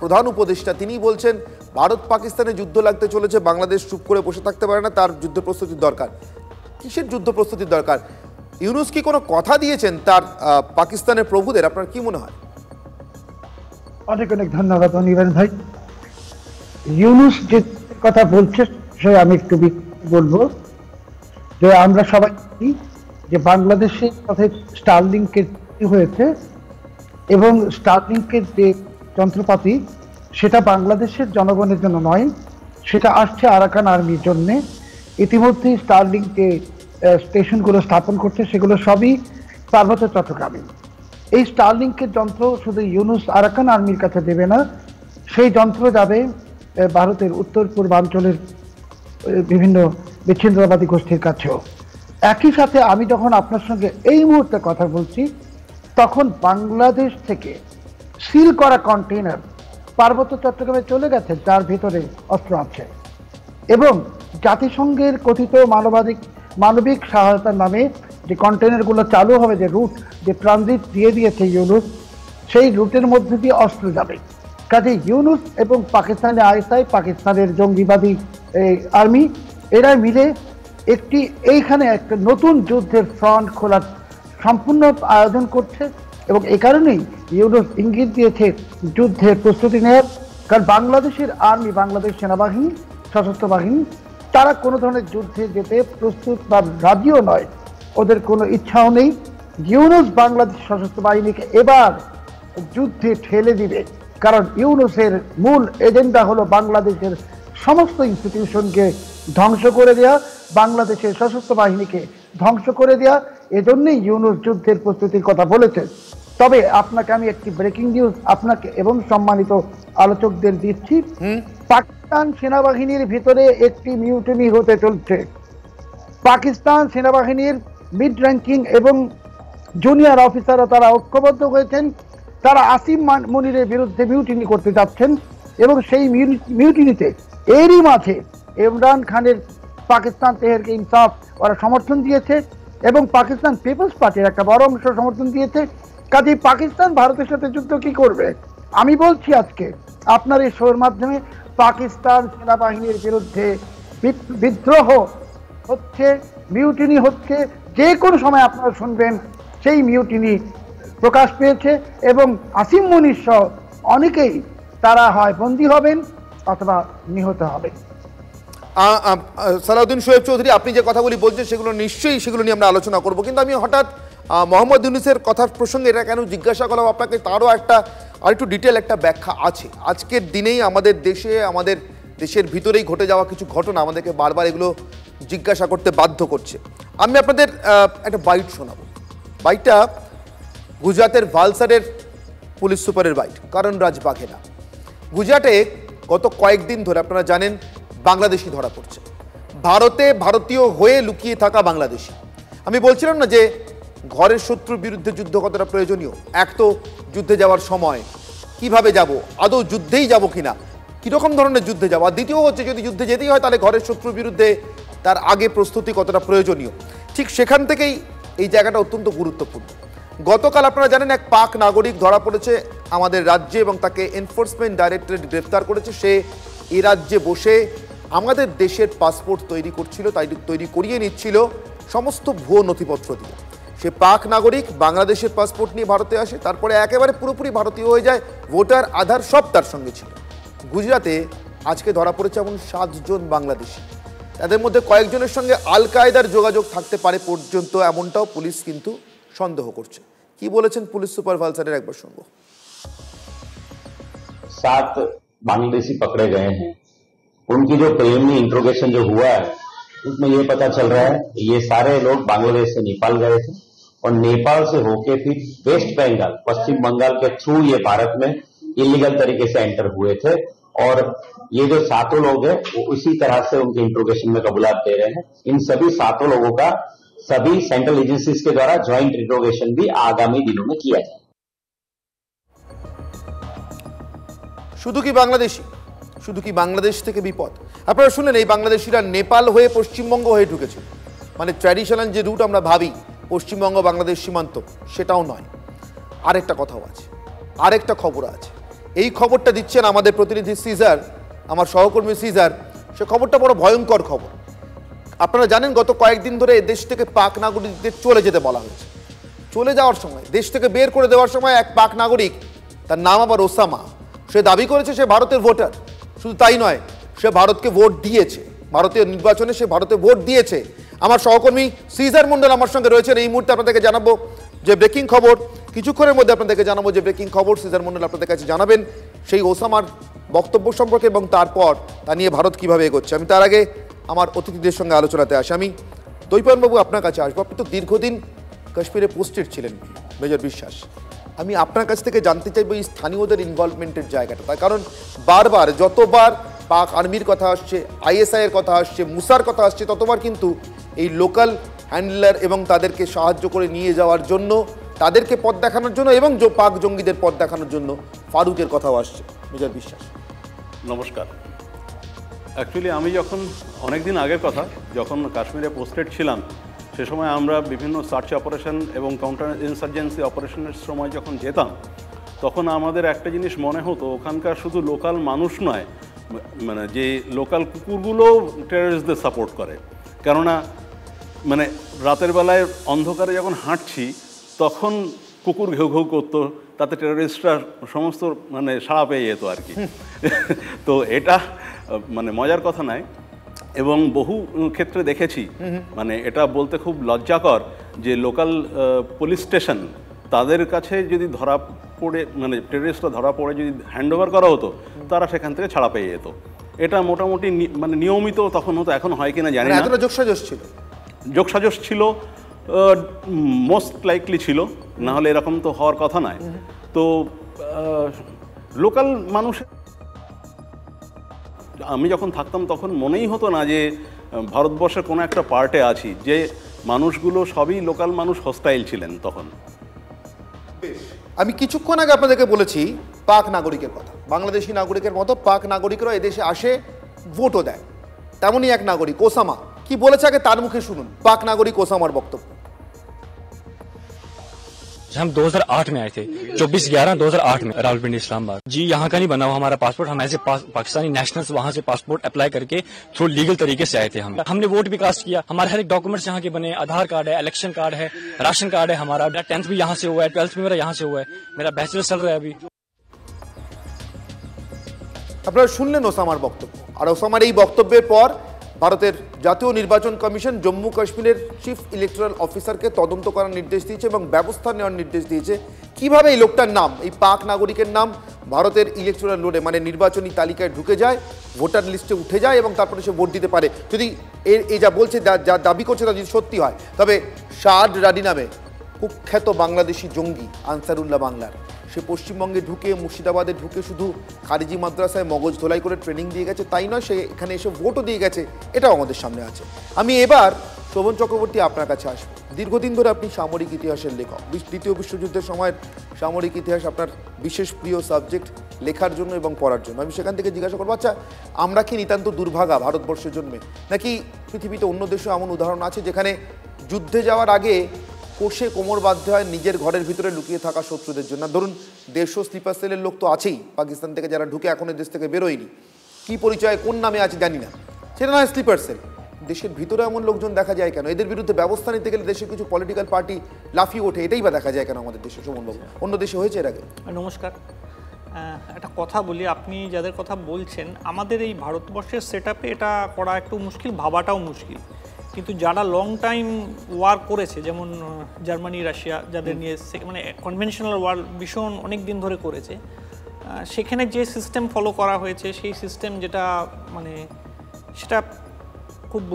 Speaker 4: প্রধান উপদেষ্টা, তিনি বলছেন ভারত পাকিস্তানে যুদ্ধ লাগতে চলেছে, বাংলাদেশ চুপ করে বসে থাকতে পারে না, তার যুদ্ধ প্রস্তুতির দরকার। কিসের যুদ্ধ প্রস্তুতির দরকার? ইউনূস কি কোনো কথা দিয়েছেন তার পাকিস্তানের প্রভুদের? আপনার কি মনে হয়?
Speaker 7: অনেক অনেক ধন্যবাদ অনির্বাণ ভাই। ইউনূস যে কথা বলছে সে আমি একটু বলবো যে আমরা সবাই জানি যে বাংলাদেশের সাথে স্টারলিংকের হয়েছে এবং স্টারলিংকের যে যন্ত্রপাতি সেটা বাংলাদেশের জনগণের জন্য নয়, সেটা আসছে আরাকান আর্মির জন্য। ইতিমধ্যে স্টারলিংকে স্টেশনগুলো স্থাপন করছে, সেগুলো সবই পার্বত্য চট্টগ্রামে। এই স্টারলিংকের যন্ত্র শুধু ইউনুস আরাকান আর্মির কাছে দেবে না, সেই যন্ত্র যাবে ভারতের উত্তর পূর্বাঞ্চলের বিভিন্ন বিচ্ছিন্নতাবাদী গোষ্ঠীর কাছেও। একই সাথে আমি যখন আপনার সঙ্গে এই মুহূর্তে কথা বলছি তখন বাংলাদেশ থেকে সিল করা কন্টেইনার পার্বত্য চট্টগ্রামে চলে গেছে যার ভিতরে অস্ত্র আছে, এবং জাতিসংঘের কথিত মানবিক সহায়তার নামে যে কন্টেইনারগুলো চালু হবে, যে রুট, যে ট্রানজিট দিয়ে দিয়েছে ইউনুস, সেই রুটের মধ্যে দিয়ে অস্ত্র যাবে। কাজে ইউনুস এবং পাকিস্তানি আইএসআই, পাকিস্তানের জঙ্গিবাদী আর্মি, এরা মিলে এইখানে একটা নতুন যুদ্ধের ফ্রন্ট খোলার সম্পূর্ণ আয়োজন করছে। এবং এই কারণেই ইউনুস ইঙ্গিত দিয়েছে যুদ্ধের প্রস্তুতি নেওয়ার। কারণ বাংলাদেশের আর্মি, বাংলাদেশ সেনাবাহিনী, সশস্ত্র বাহিনী, তারা কোনো ধরনের যুদ্ধে যেতে প্রস্তুত বা রাজিও নয়, ওদের কোনো ইচ্ছাও নেই। ইউনুস বাংলাদেশ সশস্ত্র বাহিনীকে এবার যুদ্ধে ঠেলে দিবে, কারণ ইউনুসের মূল এজেন্ডা হলো বাংলাদেশের সমস্ত ইনস্টিটিউশনকে ধ্বংস করে দেওয়া, বাংলাদেশের সশস্ত্র বাহিনীকে ধ্বংস করে দেওয়া। এজন্যই ইউনুস যুদ্ধের প্রস্তুতির কথা বলেছে। তবে আপনাকে আমি একটি ব্রেকিং নিউজ আপনাকে এবং সম্মানিত আলোচকদের দিচ্ছি। পাকিস্তান সেনাবাহিনীর ভিতরে একটি মিউটিনি হতে চলছে। পাকিস্তান সেনাবাহিনীর মিড র্যাঙ্কিং এবং জুনিয়র অফিসাররা তারা ঐক্যবদ্ধ হয়েছেন, তারা আসিম মনিরের বিরুদ্ধে মিউটিনি করতে যাচ্ছেন। এবং সেই মিউটিনিতে এরই মাঝে ইমরান খানের পাকিস্তান তেহরিকে ইনসাফ ওরা সমর্থন দিয়েছে এবং পাকিস্তান পিপলস পার্টির একটা বড় অংশ সমর্থন দিয়েছে। কাজেই পাকিস্তান ভারতের সাথে যুদ্ধ কি করবে? আমি বলছি আজকে আপনার এই শোর মাধ্যমে, পাকিস্তান সেনাবাহিনীর বিরুদ্ধে বিদ্রোহ হচ্ছে, মিউটিনি হচ্ছে। যে কোনো সময় আপনারা শুনবেন সেই মিউটিনি প্রকাশ পেয়েছে এবং আসিম মনির সহ অনেকেই তারা হয় বন্দী হবেন অথবা নিহত হবেন।
Speaker 4: সালাউদ্দিন শোয়েব চৌধুরী, আপনি যে কথাগুলি বলছেন সেগুলো নিশ্চয়ই সেগুলো নিয়ে আমরা আলোচনা করব, কিন্তু আমি হঠাৎ মোহাম্মদ ইউনূসের কথার প্রসঙ্গে এটা কেন জিজ্ঞাসা করলাম আপনাকে, তারও আরেকটু ডিটেল একটা ব্যাখ্যা আছে। আজকের দিনেই আমাদের দেশের ভিতরেই ঘটে যাওয়া কিছু ঘটনা আমাদেরকে বারবার এগুলো জিজ্ঞাসা করতে বাধ্য করছে। আমি আপনাদের একটা বাইট শোনাবো। বাইটটা গুজরাটের ভালসাডের পুলিশ সুপারের বাইট, কারণ রাজ বাঘেলা। গুজরাটে গত কয়েকদিন ধরে আপনারা জানেন বাংলাদেশি ধরা পড়ছে, ভারতীয় হয়ে লুকিয়ে থাকা বাংলাদেশি। আমি বলছিলাম না যে ঘরের শত্রুর বিরুদ্ধে যুদ্ধ কতটা প্রয়োজনীয়। এক তো যুদ্ধে যাওয়ার সময় কিভাবে যাব, আদৌ যুদ্ধেই যাব কিনা, কীরকম ধরনের যুদ্ধে যাব, আর দ্বিতীয় হচ্ছে যদি যুদ্ধে যেতেই হয় তাহলে ঘরের শত্রুর বিরুদ্ধে তার আগে প্রস্তুতি কতটা প্রয়োজনীয়। ঠিক সেখান থেকেই এই জায়গাটা অত্যন্ত গুরুত্বপূর্ণ। গতকাল আপনারা জানেন এক পাক নাগরিক ধরা পড়েছে আমাদের রাজ্যে এবং তাকে এনফোর্সমেন্ট ডাইরেক্টরেট গ্রেফতার করেছে। সে এই রাজ্যে বসে আমাদের দেশের পাসপোর্ট তৈরি করছিল, তৈরি করিয়ে নিচ্ছিল সমস্ত ভুয়ো নথিপত্র দিয়ে। সে পাক নাগরিক, বাংলাদেশের পাসপোর্ট নিয়ে ভারতে আসে, তারপরে একেবারে পুরোপুরি ভারতীয় হয়ে যায়, ভোটার আধার সব তার সঙ্গে ছিল। গুজরাটে আজকে ধরা পড়েছে এমন 7 জন বাংলাদেশি, তাদের মধ্যে কয়েকজনের সঙ্গে আল কায়দার যোগাযোগ থাকতে পারে পর্যন্ত এমনটাও পুলিশ কিন্তু সন্দেহ করছে। কি বলেছেন পুলিশ সুপার ভালসাডের, একবার শুনবো।
Speaker 8: 7 बांग्लादेशी पकड़े गए हैं। उनकी जो प्रिलिमिनरी इंट्रोगेशन जो हुआ है उसमें ये पता चल रहा है ये सारे लोग बांग्लादेश से नेपाल गए थे और नेपाल से होके फिर वेस्ट बंगाल, पश्चिम बंगाल के थ्रू ये भारत में इलीगल तरीके से एंटर हुए थे। और ये जो 7 लोग हैं वो उसी तरह से उनके इंट्रोगेशन में कबूलात दे रहे हैं। इन सभी 7 लोगों का सभी सेंट्रल एजेंसीज के द्वारा ज्वाइंट इंट्रोगेशन भी आगामी दिनों में किया जाए।
Speaker 4: শুধু কি বাংলাদেশ থেকে বিপদ? আপনারা শুনলেন এই বাংলাদেশিরা নেপাল হয়ে পশ্চিমবঙ্গ হয়ে ঢুকেছিল। মানে ট্র্যাডিশনাল যে রুট আমরা ভাবি পশ্চিমবঙ্গ বাংলাদেশ সীমান্ত, সেটাও নয়। আরেকটা কথাও আছে, আরেকটা খবর আছে। এই খবরটা দিচ্ছেন আমাদের প্রতিনিধি সিজার, আমার সহকর্মী সিজার। সে খবরটা বড় ভয়ঙ্কর খবর। আপনারা জানেন গত কয়েকদিন ধরে দেশ থেকে পাক নাগরিকদের চলে যেতে বলা হয়েছে। চলে যাওয়ার সময়, দেশ থেকে বের করে দেওয়ার সময় এক পাক নাগরিক, তার নাম আবার ওসামা, সে দাবি করেছে সে ভারতের ভোটার। শুধু তাই নয়, সে ভারতকে ভোট দিয়েছে, ভারতীয় নির্বাচনে সে ভারতে ভোট দিয়েছে। আমার সহকর্মী সিজার মন্ডল আমার সঙ্গে রয়েছেন, এই মুহূর্তে আপনাদেরকে জানাবো যে ব্রেকিং খবর, কিছুক্ষণের মধ্যে আপনাদেরকে জানাবো যে ব্রেকিং খবর সিজার মন্ডল আপনাদের কাছে জানাবেন সেই ওসামার বক্তব্য সম্পর্কে এবং তারপর তা নিয়ে ভারত কিভাবে এগোচ্ছে। আমি তার আগে আমার অতিথিদের সঙ্গে আলোচনাতে আসি। আমি দৈপায়নবাবু আপনার কাছে আসবো। আপনি তো দীর্ঘদিন কাশ্মীরে পোস্টেড ছিলেন মেজর বিশ্বাস, আমি আপনার কাছ থেকে জানতে চাইবো এই স্থানীয়দের ইনভলভমেন্টের জায়গাটা। তার কারণ বারবার যতবার পাক আর্মির কথা আসছে, আইএসআই এর কথা আসছে, মুসার কথা আসছে, ততবার কিন্তু এই লোকাল হ্যান্ডলার এবং তাদেরকে সাহায্য করে নিয়ে যাওয়ার জন্য, তাদেরকে পথ দেখানোর জন্য এবং পাক জঙ্গিদের পথ দেখানোর জন্য ফারুকের কথাও আসছে। মেজর বিশ্বাস
Speaker 9: নমস্কার। অ্যাকচুয়ালি আমি যখন অনেক দিন আগের কথা, যখন কাশ্মীরে পোস্টেড ছিলাম, সে সময় আমরা বিভিন্ন সার্চ অপারেশন এবং কাউন্টার ইনসার্জেন্সি অপারেশনের সময় যখন যেতাম, তখন আমাদের একটা জিনিস মনে হতো, ওখানকার শুধু লোকাল মানুষ নয়, মানে যে লোকাল কুকুরগুলো টেররিস্টদের সাপোর্ট করে। কেননা মানে রাতের বেলায় অন্ধকারে যখন হাঁটছি তখন কুকুর ঘেউ ঘেউ করতো, তাতে টেররিস্টরা সমস্ত মানে সাড়া পেয়ে যেত আর কি। তো এটা মানে মজার কথা নয়, এবং বহু ক্ষেত্রে দেখেছি, মানে এটা বলতে খুব লজ্জাকর যে লোকাল পুলিশ স্টেশন, তাদের কাছে যদি ধরা পড়ে, মানে টেররিস্টরা ধরা পড়ে যদি হ্যান্ডওভার করা হতো, তারা সেখান থেকে ছাড়া পেয়ে যেত। এটা মোটামুটি মানে নিয়মিত তখন হতো, এখন হয় কিনা জানি না।
Speaker 4: এতটা যোগসাজশ ছিল,
Speaker 9: যোগসাজশ ছিল, মোস্ট লাইকলি ছিল, না হলে এরকম তো হওয়ার কথা নয়। তো লোকাল মানুষের, আমি যখন থাকতাম তখন মনেই হতো না যে ভারতবর্ষের কোনো একটা পার্টে আছি, যে মানুষগুলো সবই লোকাল মানুষ, হোস্টাইল ছিলেন তখন।
Speaker 4: আমি কিছুক্ষণ আগে আপনাদেরকে বলেছি পাক নাগরিকের কথা, বাংলাদেশি নাগরিকের মতো পাক নাগরিকরা এদেশে আসে, ভোটও দেয়। তেমনই এক নাগরিক ওসামা কি বলেছে আগে তার মুখে শুনুন, পাক নাগরিক ওসামার বক্তব্য।
Speaker 10: हम 2008 में आए थे, 24/11/2008 में रावलपिंडी इस्लामाबाद। जी यहाँ का नहीं बना हुआ हमारा पासपोर्ट, हम ऐसे पाकिस्तानी नेशनल्स वहाँ से पासपोर्ट अप्लाई करके थ्रू लीगल तरीके से आए थे। हमने वोट भी कास्ट किया, हमारे हर एक डॉक्यूमेंट्स यहाँ के बने, आधार कार्ड है, इलेक्शन कार्ड है, राशन कार्ड है हमारा, 10th भी यहाँ से हुआ है, 12th भी मेरा यहाँ से हुआ है, मेरा बैचलर चल रहा है अभी।
Speaker 4: আপনারা শুনলেন ওসামার বক্তব্য। আর ওসামার এই বক্তব্যের পর ভারতের জাতীয় নির্বাচন কমিশন জম্মু কাশ্মীরের চিফ ইলেকটোরাল অফিসারকে তদন্ত করার নির্দেশ দিয়েছে এবং ব্যবস্থা নেওয়ার নির্দেশ দিয়েছে কিভাবে এই লোকটার নাম, এই পাক নাগরিকের নাম ভারতের ইলেকটোরাল রোডে মানে নির্বাচনী তালিকায় ঢুকে যায়, ভোটার লিস্টে উঠে যায় এবং তারপরে সে ভোট দিতে পারে। যদি এই যা বলছে, যা দাবি করছে তা যদি সত্যি হয়, তবে শাদ রাডি নামে কুখ্যাত বাংলাদেশি জঙ্গি আনসারুল্লাহ বাংলার, সে পশ্চিমবঙ্গে ঢুকে, মুর্শিদাবাদে ঢুকে শুধু খারিজি মাদ্রাসায় মগজ ধোলাই করে ট্রেনিং দিয়ে গেছে তাই নয়, সে এখানে এসে ভোটও দিয়ে গেছে, এটাও আমাদের সামনে আছে। আমি এবার শোভন চক্রবর্তী আপনার কাছে আসবো। দীর্ঘদিন ধরে আপনি সামরিক ইতিহাসের লেখক, দ্বিতীয় বিশ্বযুদ্ধের সময়ের সামরিক ইতিহাস আপনার বিশেষ প্রিয় সাবজেক্ট লেখার জন্য এবং পড়ার জন্য। আমি সেখান থেকে জিজ্ঞাসা করবো, আচ্ছা আমরা কি নিতান্ত দুর্ভাগা ভারতবর্ষের জন্মে, নাকি পৃথিবীতে অন্য দেশেও এমন উদাহরণ আছে যেখানে যুদ্ধে যাওয়ার আগে কোষে কোমর বাঁধতে হয় নিজের ঘরের ভিতরে লুকিয়ে থাকা শত্রুদের জন্য? ধরুন 150 স্লিপার সেলের লোক তো আছেই পাকিস্তান থেকে, যারা ঢুকে এখন দেশ থেকে বেরোয়নি, কি পরিচয় কোন নামে আছে জানি না, সেটা নয় স্লিপার সেল। দেশের ভিতরে এমন লোকজন দেখা যায় কেন? এদের বিরুদ্ধে ব্যবস্থা নিতে গেলে দেশের কিছু পলিটিক্যাল পার্টি লাফিয়ে ওঠে, এটাই বা দেখা যায় কেন আমাদের দেশে? শোভনবাবু, অন্য দেশে হয়েছে এর আগে?
Speaker 11: নমস্কার। একটা কথা বলি, আপনি যাদের কথা বলছেন, আমাদের এই ভারতবর্ষের সেট আপে এটা করা একটু মুশকিল, ভাবাটাও মুশকিল। কিন্তু যারা লং টাইম ওয়ার করেছে, যেমন জার্মানি, রাশিয়া, যাদের নিয়ে মানে কনভেনশনাল ওয়ার ভীষণ অনেক দিন ধরে করেছে, সেখানে যে সিস্টেম ফলো করা হয়েছে সেই সিস্টেম যেটা মানে সেটা খুব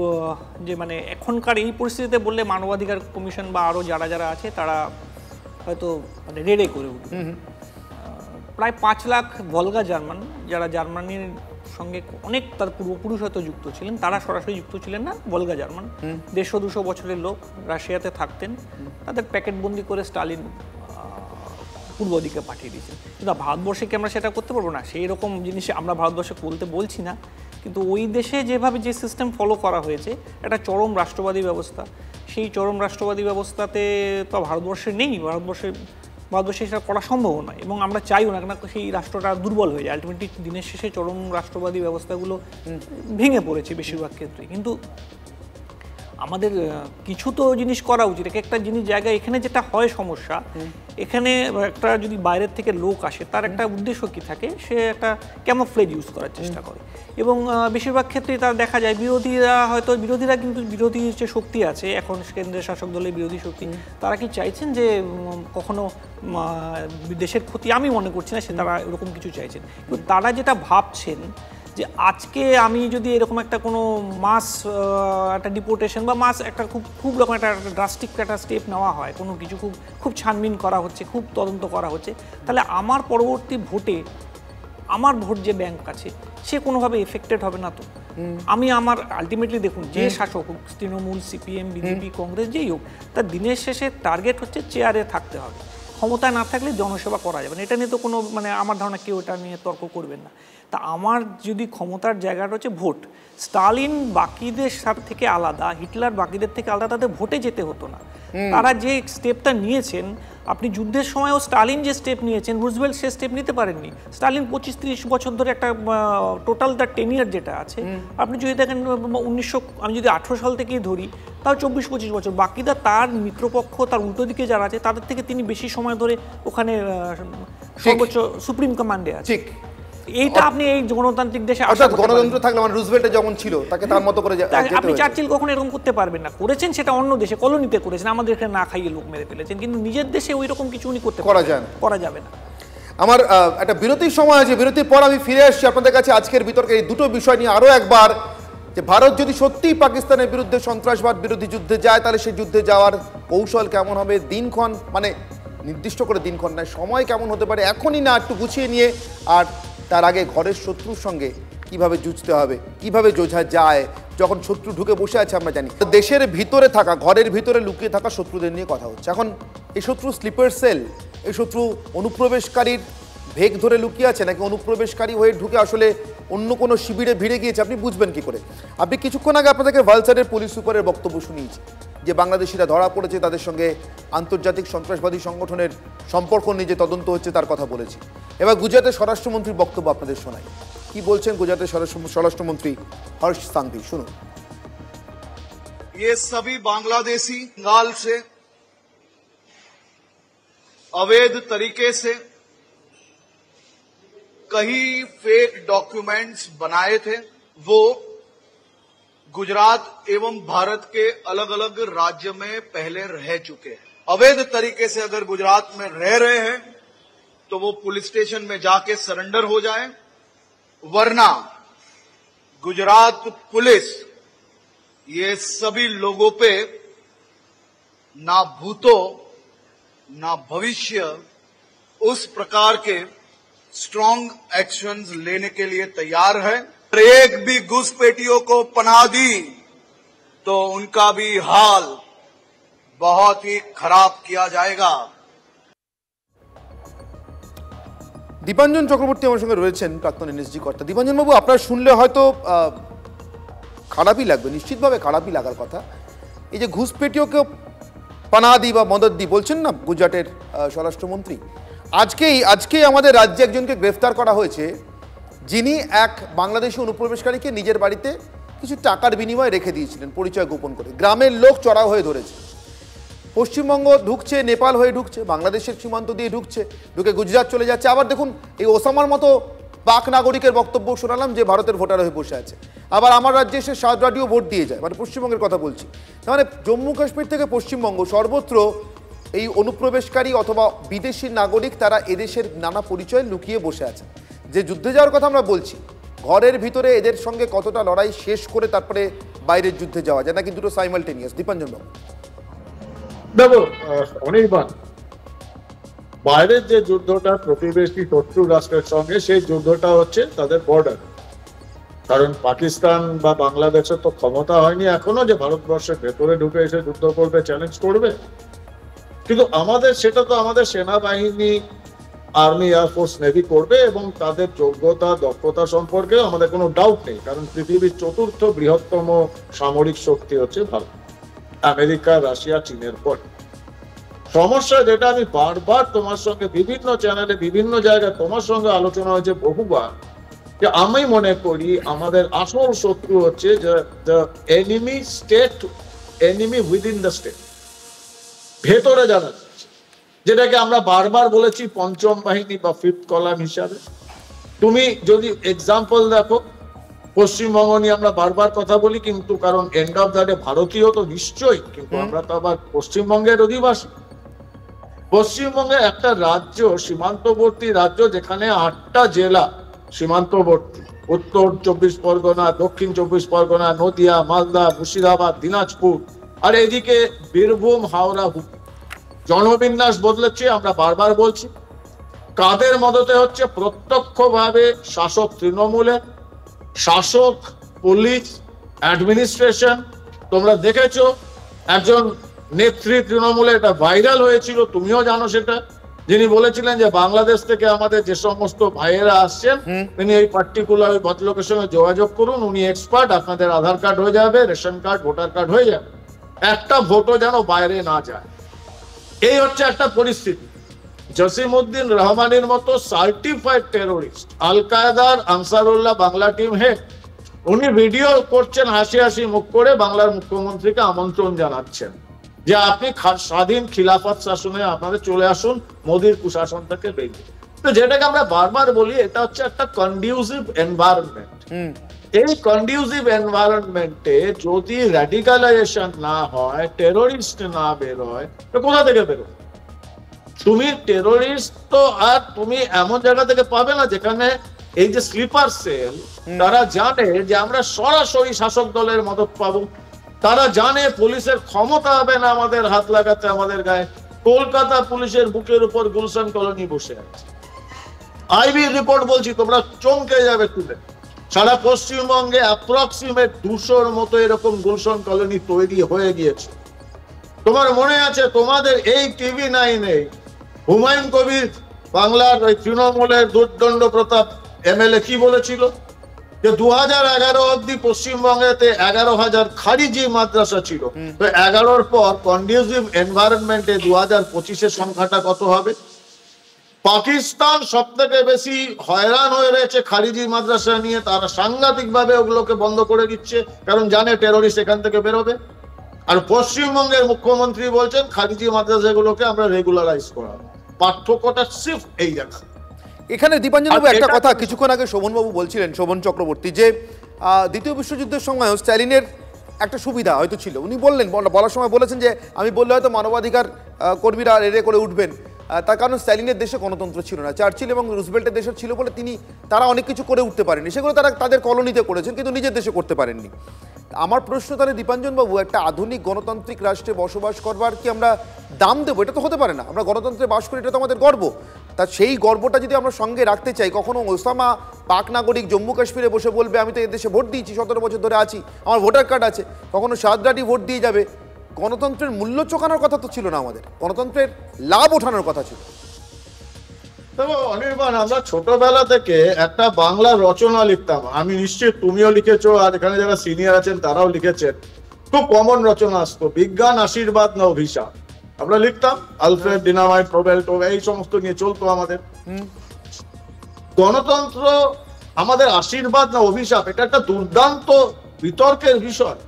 Speaker 11: যে মানে এখনকার এই পরিস্থিতিতে বললে মানবাধিকার কমিশন বা আরও যারা আছে তারা হয়তো মানে রেডে করে উঠবে। প্রায় 5 লাখ ভলগা জার্মান, যারা জার্মানির সঙ্গে অনেক তার পূর্বপুরুষ হয়তো যুক্ত ছিলেন, তারা সরাসরি যুক্ত ছিলেন না, ভলগা জার্মান 150-200 বছরের লোক রাশিয়াতে থাকতেন, তাদের প্যাকেটবন্দি করে স্টালিন পূর্ব দিকে পাঠিয়ে দিয়েছেন। কিন্তু ভারতবর্ষে কি আমরা সেটা করতে পারবো না? সেই রকম জিনিস আমরা ভারতবর্ষে বলছি না, কিন্তু ওই দেশে যেভাবে যে সিস্টেম ফলো করা হয়েছে, একটা চরম রাষ্ট্রবাদী ব্যবস্থা, সেই চরম রাষ্ট্রবাদী ব্যবস্থাতে তো ভারতবর্ষে নেই, ভারতবর্ষে সেটা করা সম্ভব নয় এবং আমরা চাইও না, কেন সেই রাষ্ট্রটা দুর্বল হয়ে যায়। আলটিমেটলি দিনের শেষে চরম রাষ্ট্রবাদী ব্যবস্থাগুলো ভেঙে পড়েছে বেশিরভাগ ক্ষেত্রে। কিন্তু আমাদের কিছু তো জিনিস করা উচিত। একটা জিনিস জায়গায় এখানে যেটা হয় সমস্যা, এখানে একটা যদি বাইরের থেকে লোক আসে তার একটা উদ্দেশ্য কি থাকে, সে একটা ক্যামোফ্লেজ ইউজ করার চেষ্টা করে এবং বেশিরভাগ ক্ষেত্রেই তার দেখা যায় বিরোধীরা কিন্তু বিরোধী যে শক্তি আছে এখন কেন্দ্রের শাসক দলের বিরোধী শক্তি, তারা কি চাইছেন যে কখনো দেশের ক্ষতি? আমি মনে করছি না সে তারা এরকম কিছু চাইছেন, কিন্তু তারা যেটা ভাবছেন যে আজকে আমি যদি এরকম একটা কোনো মাস একটা ডিপোর্টেশন বা মাস একটা খুব রকম একটা ড্রাস্টিক একটা স্টেপ নেওয়া হয়, কোনো কিছু খুব ছানবিন করা হচ্ছে, খুব তদন্ত করা হচ্ছে, তাহলে আমার পরবর্তী ভোটে আমার ভোট যে ব্যাংক আছে সে কোনোভাবে এফেক্টেড হবে না তো? আমি আমার আলটিমেটলি দেখুন যে শাসক হোক, তৃণমূল, সিপিএম, বিজেপি, কংগ্রেস, যেই হোক, তার দিনের শেষে টার্গেট হচ্ছে চেয়ারে থাকতে হবে। ক্ষমতায় না থাকলে জনসেবা করা যাবে না, এটা নিয়ে তো কোনো আমার ধারণা কেউ এটা নিয়ে তর্ক করবেন না। তা আমার যদি ক্ষমতার জায়গাটা হচ্ছে ভোট, স্টালিন বাকিদের থেকে আলাদা, হিটলার বাকিদের থেকে আলাদা, তাদের ভোটে যেতে হতো না। তারা যে স্টেপটা নিয়েছেন, আপনি যুদ্ধের সময়ও স্টালিন যে স্টেপ নিয়েছেন, রুজভেল্ট সে স্টেপ নিতে পারেননি। স্টালিন 25-30 বছর ধরে একটা টোটাল তার টেনিয়ার যেটা আছে, আপনি যদি দেখেন আমি যদি 18 সাল থেকেই ধরি, তাও 24-25 বছর। বাকিরা তার মিত্রপক্ষ, তার উল্টো দিকে যারা আছে, তাদের থেকে তিনি বেশি সময় ধরে ওখানে সর্বোচ্চ সুপ্রিম কমান্ডে আছে। এইটা আপনি এই গণতান্ত্রিক দেশে
Speaker 4: গণতন্ত্র থাকলে মানে রুজভেল্ট যেমন ছিল তাকে তার মতো করে
Speaker 11: আপনি চার্চিল কখনো এরকম করতে পারবেন না। করেছেন সেটা অন্য দেশে, কলোনিতে করেছেন, আমাদের এখানে না খাইয়ে লোক মেরে ফেলেছেন, কিন্তু নিজের দেশে ওই রকম কিছু উনি করা যাবে না।
Speaker 4: আমার একটা বিরতির সময় আছে, বিরতির পর আমি ফিরে আসছি আপনাদের কাছে আজকের বিতর্কে এই দুটো বিষয় নিয়ে আরো একবার, যে ভারত যদি সত্যিই পাকিস্তানের বিরুদ্ধে সন্ত্রাসবাদ বিরোধী যুদ্ধে যায়, তাহলে সেই যুদ্ধে যাওয়ার কৌশল কেমন হবে, দিনক্ষণ মানে নির্দিষ্ট করে দিনক্ষণ নয়, সময় কেমন হতে পারে, এখনই না একটু গুছিয়ে নিয়ে, আর তার আগে ঘরের শত্রুর সঙ্গে কিভাবে যুঝতে হবে, কিভাবে যোঝা যায় যখন শত্রু ঢুকে বসে আছে। আমরা জানি দেশের ভিতরে থাকা, ঘরের ভিতরে লুকিয়ে থাকা শত্রুদের নিয়ে কথা হচ্ছে। এখন এই শত্রু স্লিপার সেল, এই শত্রু অনুপ্রবেশকারীর ভেগ ধরে লুকিয়ে আছে, নাকি অনুপ্রবেশকারী হয়ে ঢুকে আসলে অন্য কোনো শিবিরে ভিড়ে গিয়েছে, আপনি বুঝবেন কি করে? আপনি কিছুক্ষণ আগে আপনাদেরকে ভালসারের পুলিশ সুপারের বক্তব্য শুনিয়েছি, যে বাংলাদেশিরা ধরা পড়েছে, তাদের সঙ্গে আন্তর্জাতিক সন্ত্রাসবাদী সংগঠনের সম্পর্ক নিয়ে যে তদন্ত হচ্ছে তার কথা বলেছি। এবার গুজরাটের স্বরাষ্ট্রমন্ত্রীর বক্তব্য আপনাদের শোনাই। কি বলছেন গুজরাটের স্বরাষ্ট্রমন্ত্রী হর্ষ সাংঘি, শুনুন।
Speaker 12: ये सभी बांग्लादेशी बंगाल से अवैध तरीके से कई फेक डॉक्यूमेंट्स बनाए थे, वो गुजरात एवं भारत के अलग अलग राज्य में पहले रह चुके हैं। अवैध तरीके से अगर गुजरात में रह रहे हैं तो वो पुलिस स्टेशन में जाके सरेंडर हो जाए, वरना गुजरात पुलिस ये सभी लोगों पे ना भूतो ना भविष्य उस प्रकार के स्ट्रांग एक्शंस लेने के लिए तैयार है। एक भी घुसपैठियों को पनाह दी तो उनका भी हाल बहुत ही खराब किया जाएगा।
Speaker 4: দীপাঞ্জন চক্রবর্তী আমার সঙ্গে রয়েছেন, প্রাক্তন এনএসজি কর্তা। দীপাঞ্জন বাবু, আপনার শুনলে হয়তো খারাপই লাগবে, নিশ্চিতভাবে খারাপই লাগার কথা। এই যে ঘুষপেটিওকে পানাহ দি বা মদত দি বলছেন না গুজরাটের স্বরাষ্ট্রমন্ত্রী, আজকেই আমাদের রাজ্যে একজনকে গ্রেফতার করা হয়েছে, যিনি এক বাংলাদেশি অনুপ্রবেশকারীকে নিজের বাড়িতে কিছু টাকার বিনিময়ে রেখে দিয়েছিলেন পরিচয় গোপন করে। গ্রামের লোক চড়াও হয়ে ধরেছে, পশ্চিমবঙ্গ ঢুকছে, নেপাল হয়ে ঢুকছে, বাংলাদেশের সীমান্ত দিয়ে ঢুকে গুজরাট চলে যাচ্ছে। আবার দেখুন এই ওসামার মতো পাক নাগরিকের বক্তব্য শোনালাম যে ভারতের ভোটার হয়ে বসে আছে, আবার আমার রাজ্যে এসে সাদরাডিও ভোট দিয়ে যায়, মানে পশ্চিমবঙ্গের কথা বলছি। মানে জম্মু কাশ্মীর থেকে পশ্চিমবঙ্গ সর্বত্র এই অনুপ্রবেশকারী অথবা বিদেশি নাগরিক, তারা এদেশের নানা পরিচয় লুকিয়ে বসে আছে। যে যুদ্ধে যাওয়ার কথা আমরা বলছি, ঘরের ভিতরে এদের সঙ্গে কতটা লড়াই শেষ করে তারপরে বাইরের যুদ্ধে যাওয়া যায়, নাকি দুটো সাইমালটেনিয়াস? দীপাঞ্জন বাবু।
Speaker 13: দেখো, অনির্বাণ, বাইরের যে যুদ্ধটা প্রতিবেশী শত্রু রাষ্ট্রের সঙ্গে, সেই যুদ্ধটা হচ্ছে তাদের বর্ডার। কারণ পাকিস্তান বা বাংলাদেশের তো ক্ষমতা হয়নি এখনো যে ভারতবর্ষের ভেতরে ঢুকে এসে যুদ্ধ করবে, চ্যালেঞ্জ করবে। কিন্তু সেটা তো আমাদের সেনাবাহিনী, আর্মি, এয়ারফোর্স, নেভি করবে, এবং তাদের যোগ্যতা দক্ষতা সম্পর্কে আমাদের কোনো ডাউট নেই। কারণ পৃথিবীর চতুর্থ বৃহত্তম সামরিক শক্তি হচ্ছে ভারত, আমেরিকা, রাশিয়া, চীনের পর। সমস্যা যেটা আমি বারবার তোমার সঙ্গে বিভিন্ন চ্যানেলে বিভিন্ন জায়গায় তোমার সঙ্গে আলোচনা হয়েছে বহুবার, যে আমি মনে করি আমাদের আসল শত্রু হচ্ছে যে enemy state enemy within the state, ভেতরে যারা, যেটাকে আমরা বারবার বলেছি পঞ্চম বাহিনী বা ফিফথ কলাম হিসাবে। তুমি যদি এক্সাম্পল দেখো, পশ্চিমবঙ্গ নিয়ে আমরা বারবার কথা বলি, কিন্তু কারণ এন্ড অফ দ্য ডে ভারতীয় তো নিশ্চয়ই, কিন্তু আমরা তো আবার পশ্চিমবঙ্গের অধিবাসী। পশ্চিমবঙ্গে একটা রাজ্য, সীমান্তবর্তী রাজ্য, যেখানে 8টা জেলা সীমান্তবর্তী, উত্তর 24 পরগনা, দক্ষিণ 24 পরগনা, নদিয়া, মালদা, মুর্শিদাবাদ, দিনাজপুর, আর এদিকে বীরভূম, হাওড়া, হুগলি। জনবিন্যাস বদলেছে, আমরা বারবার বলছি। কাদের মদতে হচ্ছে? প্রত্যক্ষভাবে শাসক তৃণমূলের, শাসক, পুলিশ, অ্যাডমিনিস্ট্রেশন। তোমরা দেখেছো একজন নেত্রী তৃণমূলে, এটা ভাইরাল হয়েছিল, তুমিও জানো সেটা, যিনি বলেছিলেন যে বাংলাদেশ থেকে আমাদের যে সমস্ত ভাইয়েরা আসছেন তিনি এই পার্টিকুলার ভদ্রলোকের সঙ্গে যোগাযোগ করুন, উনি এক্সপার্ট, আপনাদের আধার কার্ড হয়ে যাবে, রেশন কার্ড, ভোটার কার্ড হয়ে যাবে, একটা ভোটও যেন বাইরে না যায়। এই হচ্ছে একটা পরিস্থিতি। জসিমউদ্দিন রহমানের মতো সার্টিফাইড টেরোরিস্ট, আল কায়দার আনসারুল্লাহ বাংলা টিম হেড, উনি ভিডিও করছেন হাসি হাসি মুখ করে, বাংলার মুখ্যমন্ত্রীকে আমন্ত্রণ জানাচ্ছেন যে আপনি স্বাধীন খিলাফত শাসনে আপনাদের চলে আসুন, মোদির কুশাসন থেকে বেরিয়ে। তো যেটাকে আমরা বারবার বলি, এটা হচ্ছে একটা কন্ডিউসিভ এনভায়রনমেন্ট। এই কন্ডিউসিভ এনভায়রনমেন্টে যদি র্যাডিকালাইজেশন না হয়, টেরোরিস্ট না বেরোয়, তো কোথা থেকে বেরোয়? তুমি টেরোরিস্ট তো আর তুমি এমন জায়গা থেকে পাবে না যেখানে এই যে স্লিপার সেল, তারা জানে যে আমরা সরাসরি শাসক দলের মদত পাবো, তারা জানে পুলিশের ক্ষমতা হবে না আমাদের হাত লাগাতে আমাদের গায়ে। কলকাতা পুলিশের বুকের উপর গুলশান কলোনি বসে আছে। আইবি রিপোর্ট বলছি, তোমরা চমকে যাবে তুলে, সারা পশ্চিমবঙ্গে অ্যাপ্রক্সিমেট 200-র মতো এরকম গুলশান কলোনি তৈরি হয়ে গিয়েছে। তোমার মনে আছে তোমাদের এই টিভি 9-এ হুমায়ুন কবির, বাংলার ওই তৃণমূলের দুর্দণ্ড প্রতাপ এমএলএ, কি বলেছিল? যে 2011 অব্দি পশ্চিমবঙ্গেতে 11,000 খারিজি মাদ্রাসা ছিল। তো 11-র পর কন্ডিউসিভ এনভায়রনমেন্টে 2025-এর সংখ্যাটা কত হবে? পাকিস্তান সব থেকে বেশি হয়রান হয়ে রয়েছে খারিজি মাদ্রাসা নিয়ে, তারা সাংঘাতিক ভাবে ওগুলোকে বন্ধ করে দিচ্ছে, কারণ জানে টেরোরিস্ট এখান থেকে বেরোবে। আর পশ্চিমবঙ্গের মুখ্যমন্ত্রী বলছেন খারিজি মাদ্রাসাগুলোকে আমরা রেগুলারাইজ করাবো। পার্থক্যটা সিফ এই জায়গা।
Speaker 4: এখানে দীপাঞ্জনবাবু একটা কথা কিছুক্ষণ আগে শোভনবাবু বলছিলেন, শোভন চক্রবর্তী, যে দ্বিতীয় বিশ্বযুদ্ধের সময় স্ট্যালিনের একটা সুবিধা হয়তো ছিল। উনি বলার সময় বলেছেন যে আমি বললে হয়তো মানবাধিকার কর্মীরা রেড়ে করে উঠবেন, তার কারণ স্ট্যালিনের দেশে গণতন্ত্র ছিল না, চার্চিল এবং রুজভেল্টের দেশে ছিল বলে তারা অনেক কিছু করে উঠতে পারেনি, সেগুলো তারা তাদের কলোনিতে করেছেন, কিন্তু নিজের দেশে করতে পারেননি। আমার প্রশ্ন তাহলে দীপাঞ্জনবাবু, একটা আধুনিক গণতান্ত্রিক রাষ্ট্রে বসবাস করবার কি আমরা দাম দেবো? এটা তো হতে পারে না। আমরা গণতন্ত্রে বাস করি, এটা তো আমাদের গর্ব। তা সেই গর্বটা যদি আমরা সঙ্গে রাখতে চাই, কখনো ওসামা পাক নাগরিক জম্মু কাশ্মীরে বসে বলবে আমি তো এদেশে ভোট দিয়েছি, 17 বছর ধরে আছি, আমার ভোটার কার্ড আছে, কখনো সাদরাটি ভোট দিয়ে যাবে। গণতন্ত্রের মূল্য চোকানোর কথা তো ছিল না, আমাদের গণতন্ত্রের লাভ ওঠানোর কথা ছিল।
Speaker 13: অনির্বাণ, আমরা ছোটবেলা থেকে একটা বাংলা রচনা লিখতাম, আমি নিশ্চিত তুমিও লিখেছো, আর এখানে যারা সিনিয়র আছেন তারাও লিখেছেন। খুব কমন রচনা আসতো, বিজ্ঞান আশীর্বাদ না অভিশাপ। আমরা লিখতাম আলফ্রেড ডিনামাইট, নোবেল, এই সমস্ত নিয়ে চলতো আমাদের। গণতন্ত্র আমাদের আশীর্বাদ না অভিশাপ, এটা একটা দুর্দান্ত বিতর্কের বিষয়।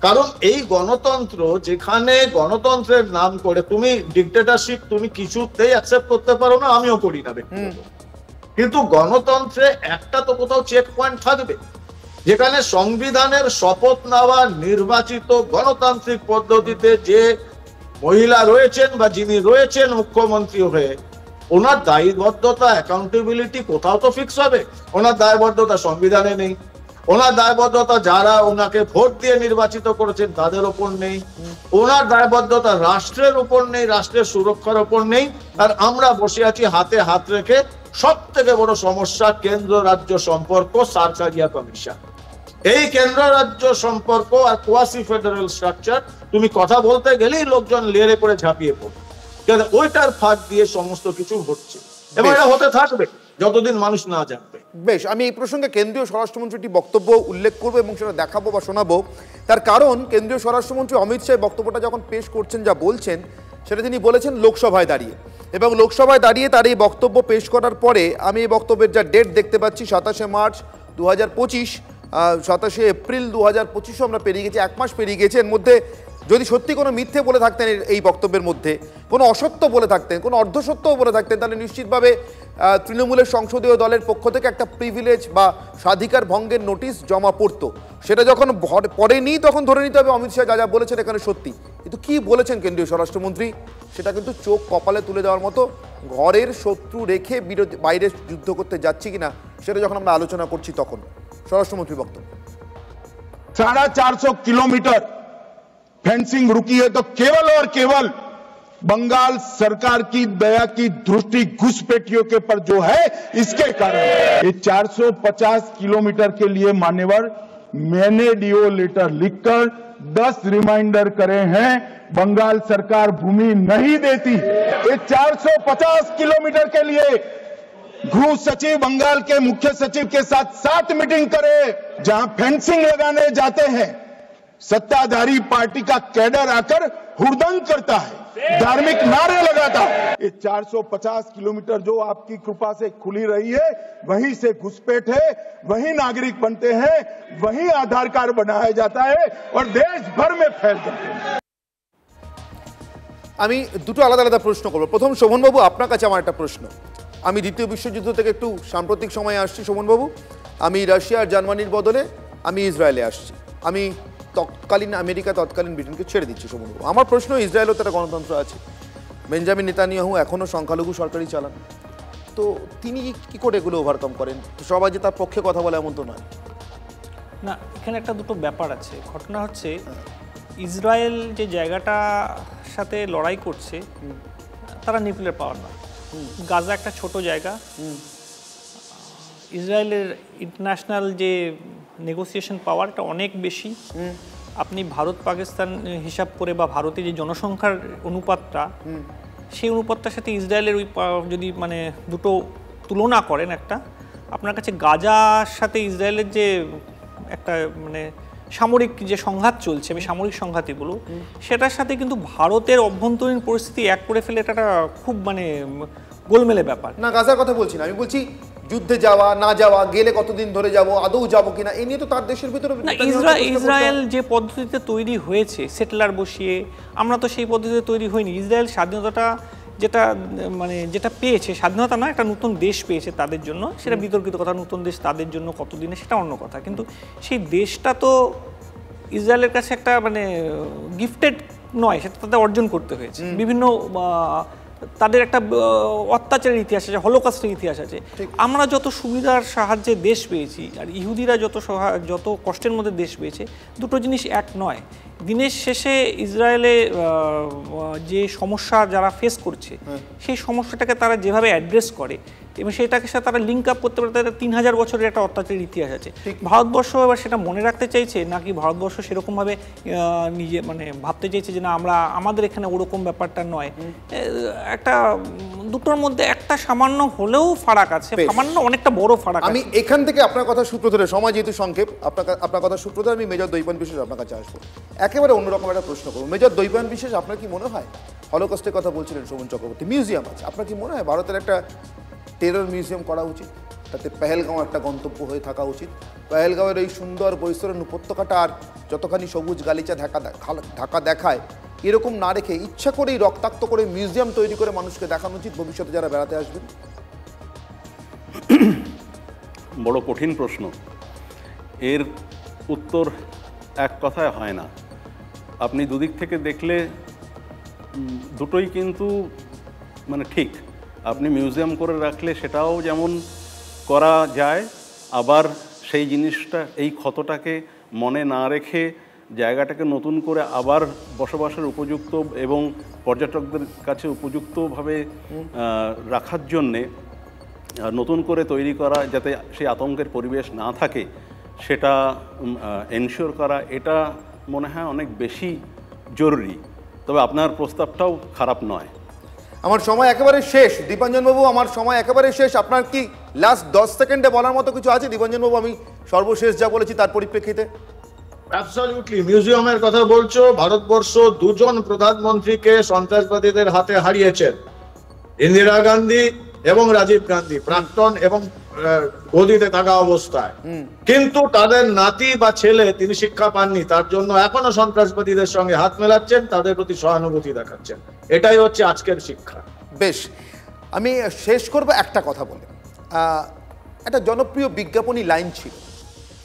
Speaker 13: কারণ এই গণতন্ত্র, যেখানে গণতন্ত্রের নাম করে তুমি ডিক্টেটরশিপ তুমি কিছুতেই অ্যাকসেপ্ট করতে পারো না, আমিও করি না ব্যক্তিগত, কিন্তু গণতন্ত্রে একটা তো কোথাও চেক পয়েন্ট থাকবে, যেখানে সংবিধানের শপথ নেওয়া নির্বাচিত গণতান্ত্রিক পদ্ধতিতে যে মহিলা রয়েছেন বা যিনি রয়েছেন মুখ্যমন্ত্রী হয়ে, ওনার দায়বদ্ধতা, অ্যাকাউন্টেবিলিটি কোথাও তো ফিক্স হবে। ওনার দায়বদ্ধতা সংবিধানে নেই, ওনার দায়বদ্ধতা যারা ওনাকে ভোট দিয়ে নির্বাচিত করেছেন তাদের উপর নেই, ওনার দায়বদ্ধতা রাষ্ট্রের উপর নেই, রাষ্ট্রের সুরক্ষার উপর নেই। আর আমরা বসে আছি হাতে হাত রেখে। সব থেকে বড় সমস্যা কেন্দ্র রাজ্য সম্পর্ক, সারকারিয়া কমিশন। এই কেন্দ্র রাজ্য সম্পর্ক আর কোয়াসি ফেডারেল স্ট্রাকচার, তুমি কথা বলতে গেলেই লোকজন লেরে করে ঝাঁপিয়ে পড়ে, ওইটার ফাঁক দিয়ে সমস্ত কিছু হচ্ছে এবং এটা হতে থাকবে যতদিন মানুষ না জানবে।
Speaker 4: বেশ, আমি এই প্রসঙ্গে কেন্দ্রীয় স্বরাষ্ট্রমন্ত্রীর বক্তব্য উল্লেখ করবো এবং সেটা দেখাবো বা শোনাবো। তার কারণ কেন্দ্রীয় স্বরাষ্ট্রমন্ত্রী অমিত শাহ বক্তব্যটা যখন পেশ করছেন, যা বলছেন সেটা তিনি বলেছেন লোকসভায় দাঁড়িয়ে, এবং লোকসভায় দাঁড়িয়ে তার এই বক্তব্য পেশ করার পরে আমি এই বক্তব্যের যা ডেট দেখতে পাচ্ছি 27শে মার্চ 2025, 27 এপ্রিল 2025 আমরা পেরিয়ে গেছি, 1 মাস পেরিয়ে গেছে। এর মধ্যে যদি সত্যি কোনো মিথ্যে বলে থাকতেন এই বক্তব্যের মধ্যে, কোনো অসত্য বলে থাকতেন, কোনো অর্ধসত্যও বলে থাকতেন, তাহলে নিশ্চিতভাবে তৃণমূলের সংসদীয় দলের পক্ষ থেকে একটা প্রিভিলেজ বা স্বাধিকার ভঙ্গের নোটিশ জমা পড়তো। সেটা যখন পড়েনি তখন ধরে নিতে হবে অমিত শাহ যা যা বলেছেন এখানে সত্যি। কিন্তু কি বলেছেন কেন্দ্রীয় স্বরাষ্ট্রমন্ত্রী সেটা কিন্তু চোখ কপালে তুলে দেওয়ার মতো। ঘরের শত্রু রেখে বাইরে যুদ্ধ করতে যাচ্ছি কিনা সেটা যখন আমরা আলোচনা করছি তখন স্বরাষ্ট্রমন্ত্রী বক্তব্য।
Speaker 14: 450 किलोमीटर फेंसिंग रुकी है तो केवल और केवल बंगाल सरकार की दया की दृष्टि घुसपैठियों के पर जो है इसके कारण। ये 450 किलोमीटर के लिए मान्यवर मैंने डीओ लेटर लिखकर 10 रिमाइंडर करे हैं, बंगाल सरकार भूमि नहीं देती। ये 450 किलोमीटर के लिए गृह सचिव बंगाल के मुख्य सचिव के साथ 7 मीटिंग करे, जहां फेंसिंग लगाने जाते हैं सत्ताधारी पार्टी का कैडर आकर हुड़दंग करता है, धार्मिक नारे लगाता है। ये 450 किलोमीटर जो आपकी कृपा से खुली रही है वहीं से घुसपैठ है, वहीं नागरिक बनते हैं, वहीं आधार कार्ड बनाया जाता है और देश भर में फैल जाते हैं।
Speaker 4: আমি দুটো আলাদা আলাদা প্রশ্ন করব। প্রথম শোভনবাবু আপনার কাছে আমার একটা প্রশ্ন। আমি দ্বিতীয় বিশ্বযুদ্ধ থেকে একটু সাম্প্রতিক সময়ে আসছি শোভনবাবু। আমি রাশিয়া আর জার্মানির বদলে আমি ইসরায়েলে আসছি। আমি তৎকালীন আমেরিকা তৎকালীন ব্রিটেনকে ছেড়ে দিচ্ছি শোভনবাবু। আমার প্রশ্ন, ইসরায়েলও তারা গণতন্ত্র আছে, বেঞ্জামিন নেতানিয়াহু এখনও সংখ্যালঘু সরকারই চালান, তো তিনি কি করে এগুলো ওভারকাম করেন? সবাই যে তার পক্ষে কথা বলে এমন তো নয়
Speaker 11: না। এখানে একটা দুটো ব্যাপার আছে। ঘটনা হচ্ছে ইসরায়েল যে জায়গাটা সাথে লড়াই করছে তারা নিউক্লিয়ার পাওয়ার না। গাজা একটা ছোট জায়গা। ইসরায়েলের ইন্টারন্যাশনাল যে নেগোসিয়েশন পাওয়ারটা অনেক বেশি। আপনি ভারত পাকিস্তান হিসাব করে বা ভারতের যে জনসংখ্যার অনুপাতটা, সেই অনুপাতটার সাথে ইসরায়েলের ওই যদি মানে দুটো তুলনা করেন, একটা আপনার কাছে গাজার সাথে ইসরায়েলের যে একটা মানে সামরিক যে সংঘাত চলছে, আমি সামরিক সংঘাতই বলব, সেটার সাথে কিন্তু ভারতের অভ্যন্তরীণ পরিস্থিতি এক করে ফেলে এটা খুব মানে গোলমেলে ব্যাপার
Speaker 4: না। গাজার কথা বলছি না, আমি বলছি যুদ্ধে যাওয়া না যাওয়া, গেলে কতদিন ধরে যাব, আদৌ যাবো কিনা, এই নিয়ে তো তার দেশের ভিতরে
Speaker 11: না। ইসরায়েল যে পদ্ধতিতে তৈরি হয়েছে সেটেলার বসিয়ে, আমরা তো সেই পদ্ধতিতে তৈরি হইনি। ইসরায়েল স্বাধীনতাটা যেটা পেয়েছে, স্বাধীনতা নয়, একটা নতুন দেশ পেয়েছে তাদের জন্য, সেটা বিতর্কিত কথা। নতুন দেশ তাদের জন্য কতদিনে সেটা অন্য কথা, কিন্তু সেই দেশটা তো ইসরায়েলের কাছে একটা মানে গিফটেড নয়, সেটা তাদের অর্জন করতে হয়েছে। বিভিন্ন তাদের একটা অত্যাচারের ইতিহাস আছে, হলোকস্টের ইতিহাস আছে। আমরা যত সুবিধার সাহায্যে দেশ পেয়েছি আর ইহুদিরা যত কষ্টের মধ্যে দেশ পেয়েছে, দুটো জিনিস এক নয়। দিনের শেষে ইসরায়েলে যে সমস্যা যারা ফেস করছে, সেই সমস্যাটাকে তারা যেভাবে অ্যাড্রেস করে এবং সেটাকে সাথে তারা লিঙ্ক আপ করতে পারে, তাদের 3000 বছরের একটা অত্যাচারের ইতিহাস আছে। ভারতবর্ষ এবার সেটা মনে রাখতে চাইছে নাকি ভারতবর্ষ সেরকমভাবে নিজে মানে ভাবতে চাইছে যে না আমাদের এখানে ওরকম ব্যাপারটা নয়। একটা দুটোর মধ্যে একটা সামান্য হলেও ফারাক আছে, সামান্য অনেকটা বড় ফারাক।
Speaker 4: আমি এখান থেকে আপনার কথা সূত্র ধরে, সময় যেহেতু সংক্ষেপ, আপনার কথা সূত্র ধরে আমি মেজর দৈপায়ন বিশ্বাস আপনার কাছে আসবো। একেবারে অন্যরকম একটা প্রশ্ন করবো। মেজর দৈপায়ন বিশ্বাস, আপনার কি মনে হয়, হলোকস্টের কথা বলছিলেন শোভন চক্রবর্তী, মিউজিয়াম আছে, আপনার কি মনে হয় ভারতের একটা টেরর মিউজিয়াম করা উচিত? তাতে পেহেলগাঁও একটা গন্তব্য হয়ে থাকা উচিত। পেহেলগাঁওয়ের এই সুন্দর বৈস্তরণ উপত্যকাটা আর যতখানি সবুজ গালিচা ঢাকা দেখায়, এরকম না রেখে ইচ্ছা করেই রক্তাক্ত করে মিউজিয়াম তৈরি করে মানুষকে দেখানো উচিত, ভবিষ্যতে যারা বেড়াতে আসবেন।
Speaker 9: বড় কঠিন প্রশ্ন, এর উত্তর এক কথায় হয় না। আপনি দুদিক থেকে দেখলে দুটোই কিন্তু মানে ঠিক। আপনি মিউজিয়াম করে রাখলে সেটাও যেমন করা যায়, আবার সেই জিনিসটা এই ক্ষতটাকে মনে না রেখে জায়গাটাকে নতুন করে আবার বসবাসের উপযুক্ত এবং পর্যটকদের কাছে উপযুক্তভাবে রাখার জন্যে নতুন করে তৈরি করা, যাতে সেই আতঙ্কের পরিবেশ না থাকে সেটা এনশিওর করা, এটা মনে হয় অনেক বেশি জরুরি। তবে আপনার প্রস্তাবটাও খারাপ নয়।
Speaker 4: আমার সময় একেবারে শেষ দীপাঞ্জনবাবু, আমার সময় একেবারে শেষ। আপনার কি লাস্ট 10 সেকেন্ডে বলার মতো কিছু আছে দীপাঞ্জনবাবু? আমি সর্বশেষ যা বলেছি তার পরিপ্রেক্ষিতে।
Speaker 13: অ্যাবসলিউটলি, মিউজিয়ামের কথা বলছো। ভারতবর্ষ 2 জন প্রধানমন্ত্রীকে সন্ত্রাসবাদীদের হাতে হারিয়েছেন, ইন্দিরা গান্ধী এবং রাজীব গান্ধী, প্রাক্তন এবং গদিতে থাকা অবস্থায়, কিন্তু তাদের নাতি বা ছেলে তিনি শিক্ষা পাননি, তার জন্য এখনো সন্ত্রাসবাদীদের সঙ্গে হাত মেলাচ্ছেন, তাদের প্রতি সহানুভূতি দেখাচ্ছেন। এটাই হচ্ছে আজকের শিক্ষা।
Speaker 4: বেশ, আমি শেষ করব একটা কথা বলে। একটা জনপ্রিয় বিজ্ঞাপনী লাইন ছিল,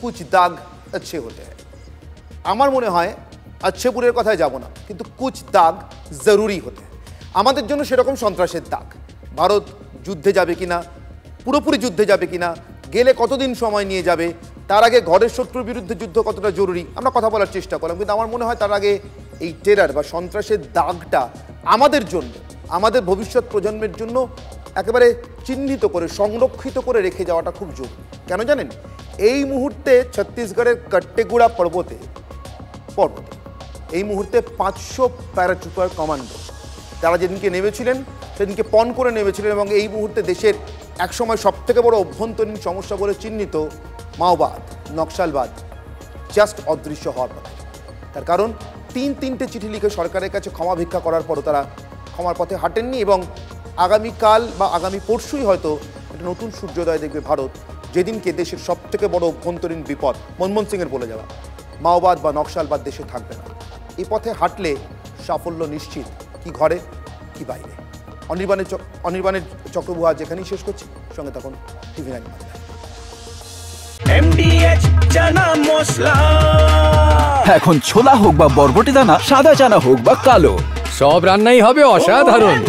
Speaker 4: কুছ দাগ अच्छे होते हैं। আমার মনে হয় अच्छेपुরের কথায় যাব না, কিন্তু কুছ দাগ জরুরি হতে হয়। আমাদের জন্য সেরকম সন্ত্রাসের দাগ। ভারত যুদ্ধে যাবে কিনা, পুরোপুরি যুদ্ধে যাবে কিনা, গেলে কতদিন সময় নিয়ে যাবে, তার আগে ঘরের শত্রুর বিরুদ্ধে যুদ্ধ কতটা জরুরি আমরা কথা বলার চেষ্টা করলাম, কিন্তু আমার মনে হয় তার আগে এই টেরার বা সন্ত্রাসের দাগটা আমাদের জন্য, আমাদের ভবিষ্যৎ প্রজন্মের জন্য একেবারে চিহ্নিত করে সংরক্ষিত করে রেখে যাওয়াটা খুব জরুরি। কেন জানেন? এই মুহূর্তে ছত্তিশগড়ের কট্টেগুড়া পর্বতে এই মুহূর্তে 500 প্যারাচুটার কমান্ডো তারা যেদিনকে নেমেছিলেন সেদিনকে পণ করে নেমেছিলেন, এবং এই মুহূর্তে দেশের একসময় সবথেকে বড় অভ্যন্তরীণ সমস্যা বলে চিহ্নিত মাওবাদ, নকশালবাদ জাস্ট অদৃশ্য হওয়ার পথে। তার কারণ তিনটে চিঠি লিখে সরকারের কাছে ক্ষমা ভিক্ষা করার পরও তারা ক্ষমার পথে হাঁটেননি, এবং আগামীকাল বা আগামী পরশুই হয়তো একটা নতুন সূর্যোদয় দেখবে ভারত, যেদিনকে দেশের সবথেকে বড় অভ্যন্তরীণ বিপদ মনমোহন সিংয়ের বলে যাওয়া মাওবাদ বা নকশালবাদ দেশে থাকবে না। এই পথে হাঁটলে সাফল্য নিশ্চিত, কি ঘরে কি বাইরে। অনির্বাণের চক্রবুহা যেখানেই শেষ করছি, সঙ্গে তখন টিভি 9 বাংলা।
Speaker 3: MDH চানা মশলা,
Speaker 15: এখন ছোলা হোক বা বরবটি দানা, সাদা চানা হোক বা কালো,
Speaker 2: সব রান্নাই হবে অসাধারণ।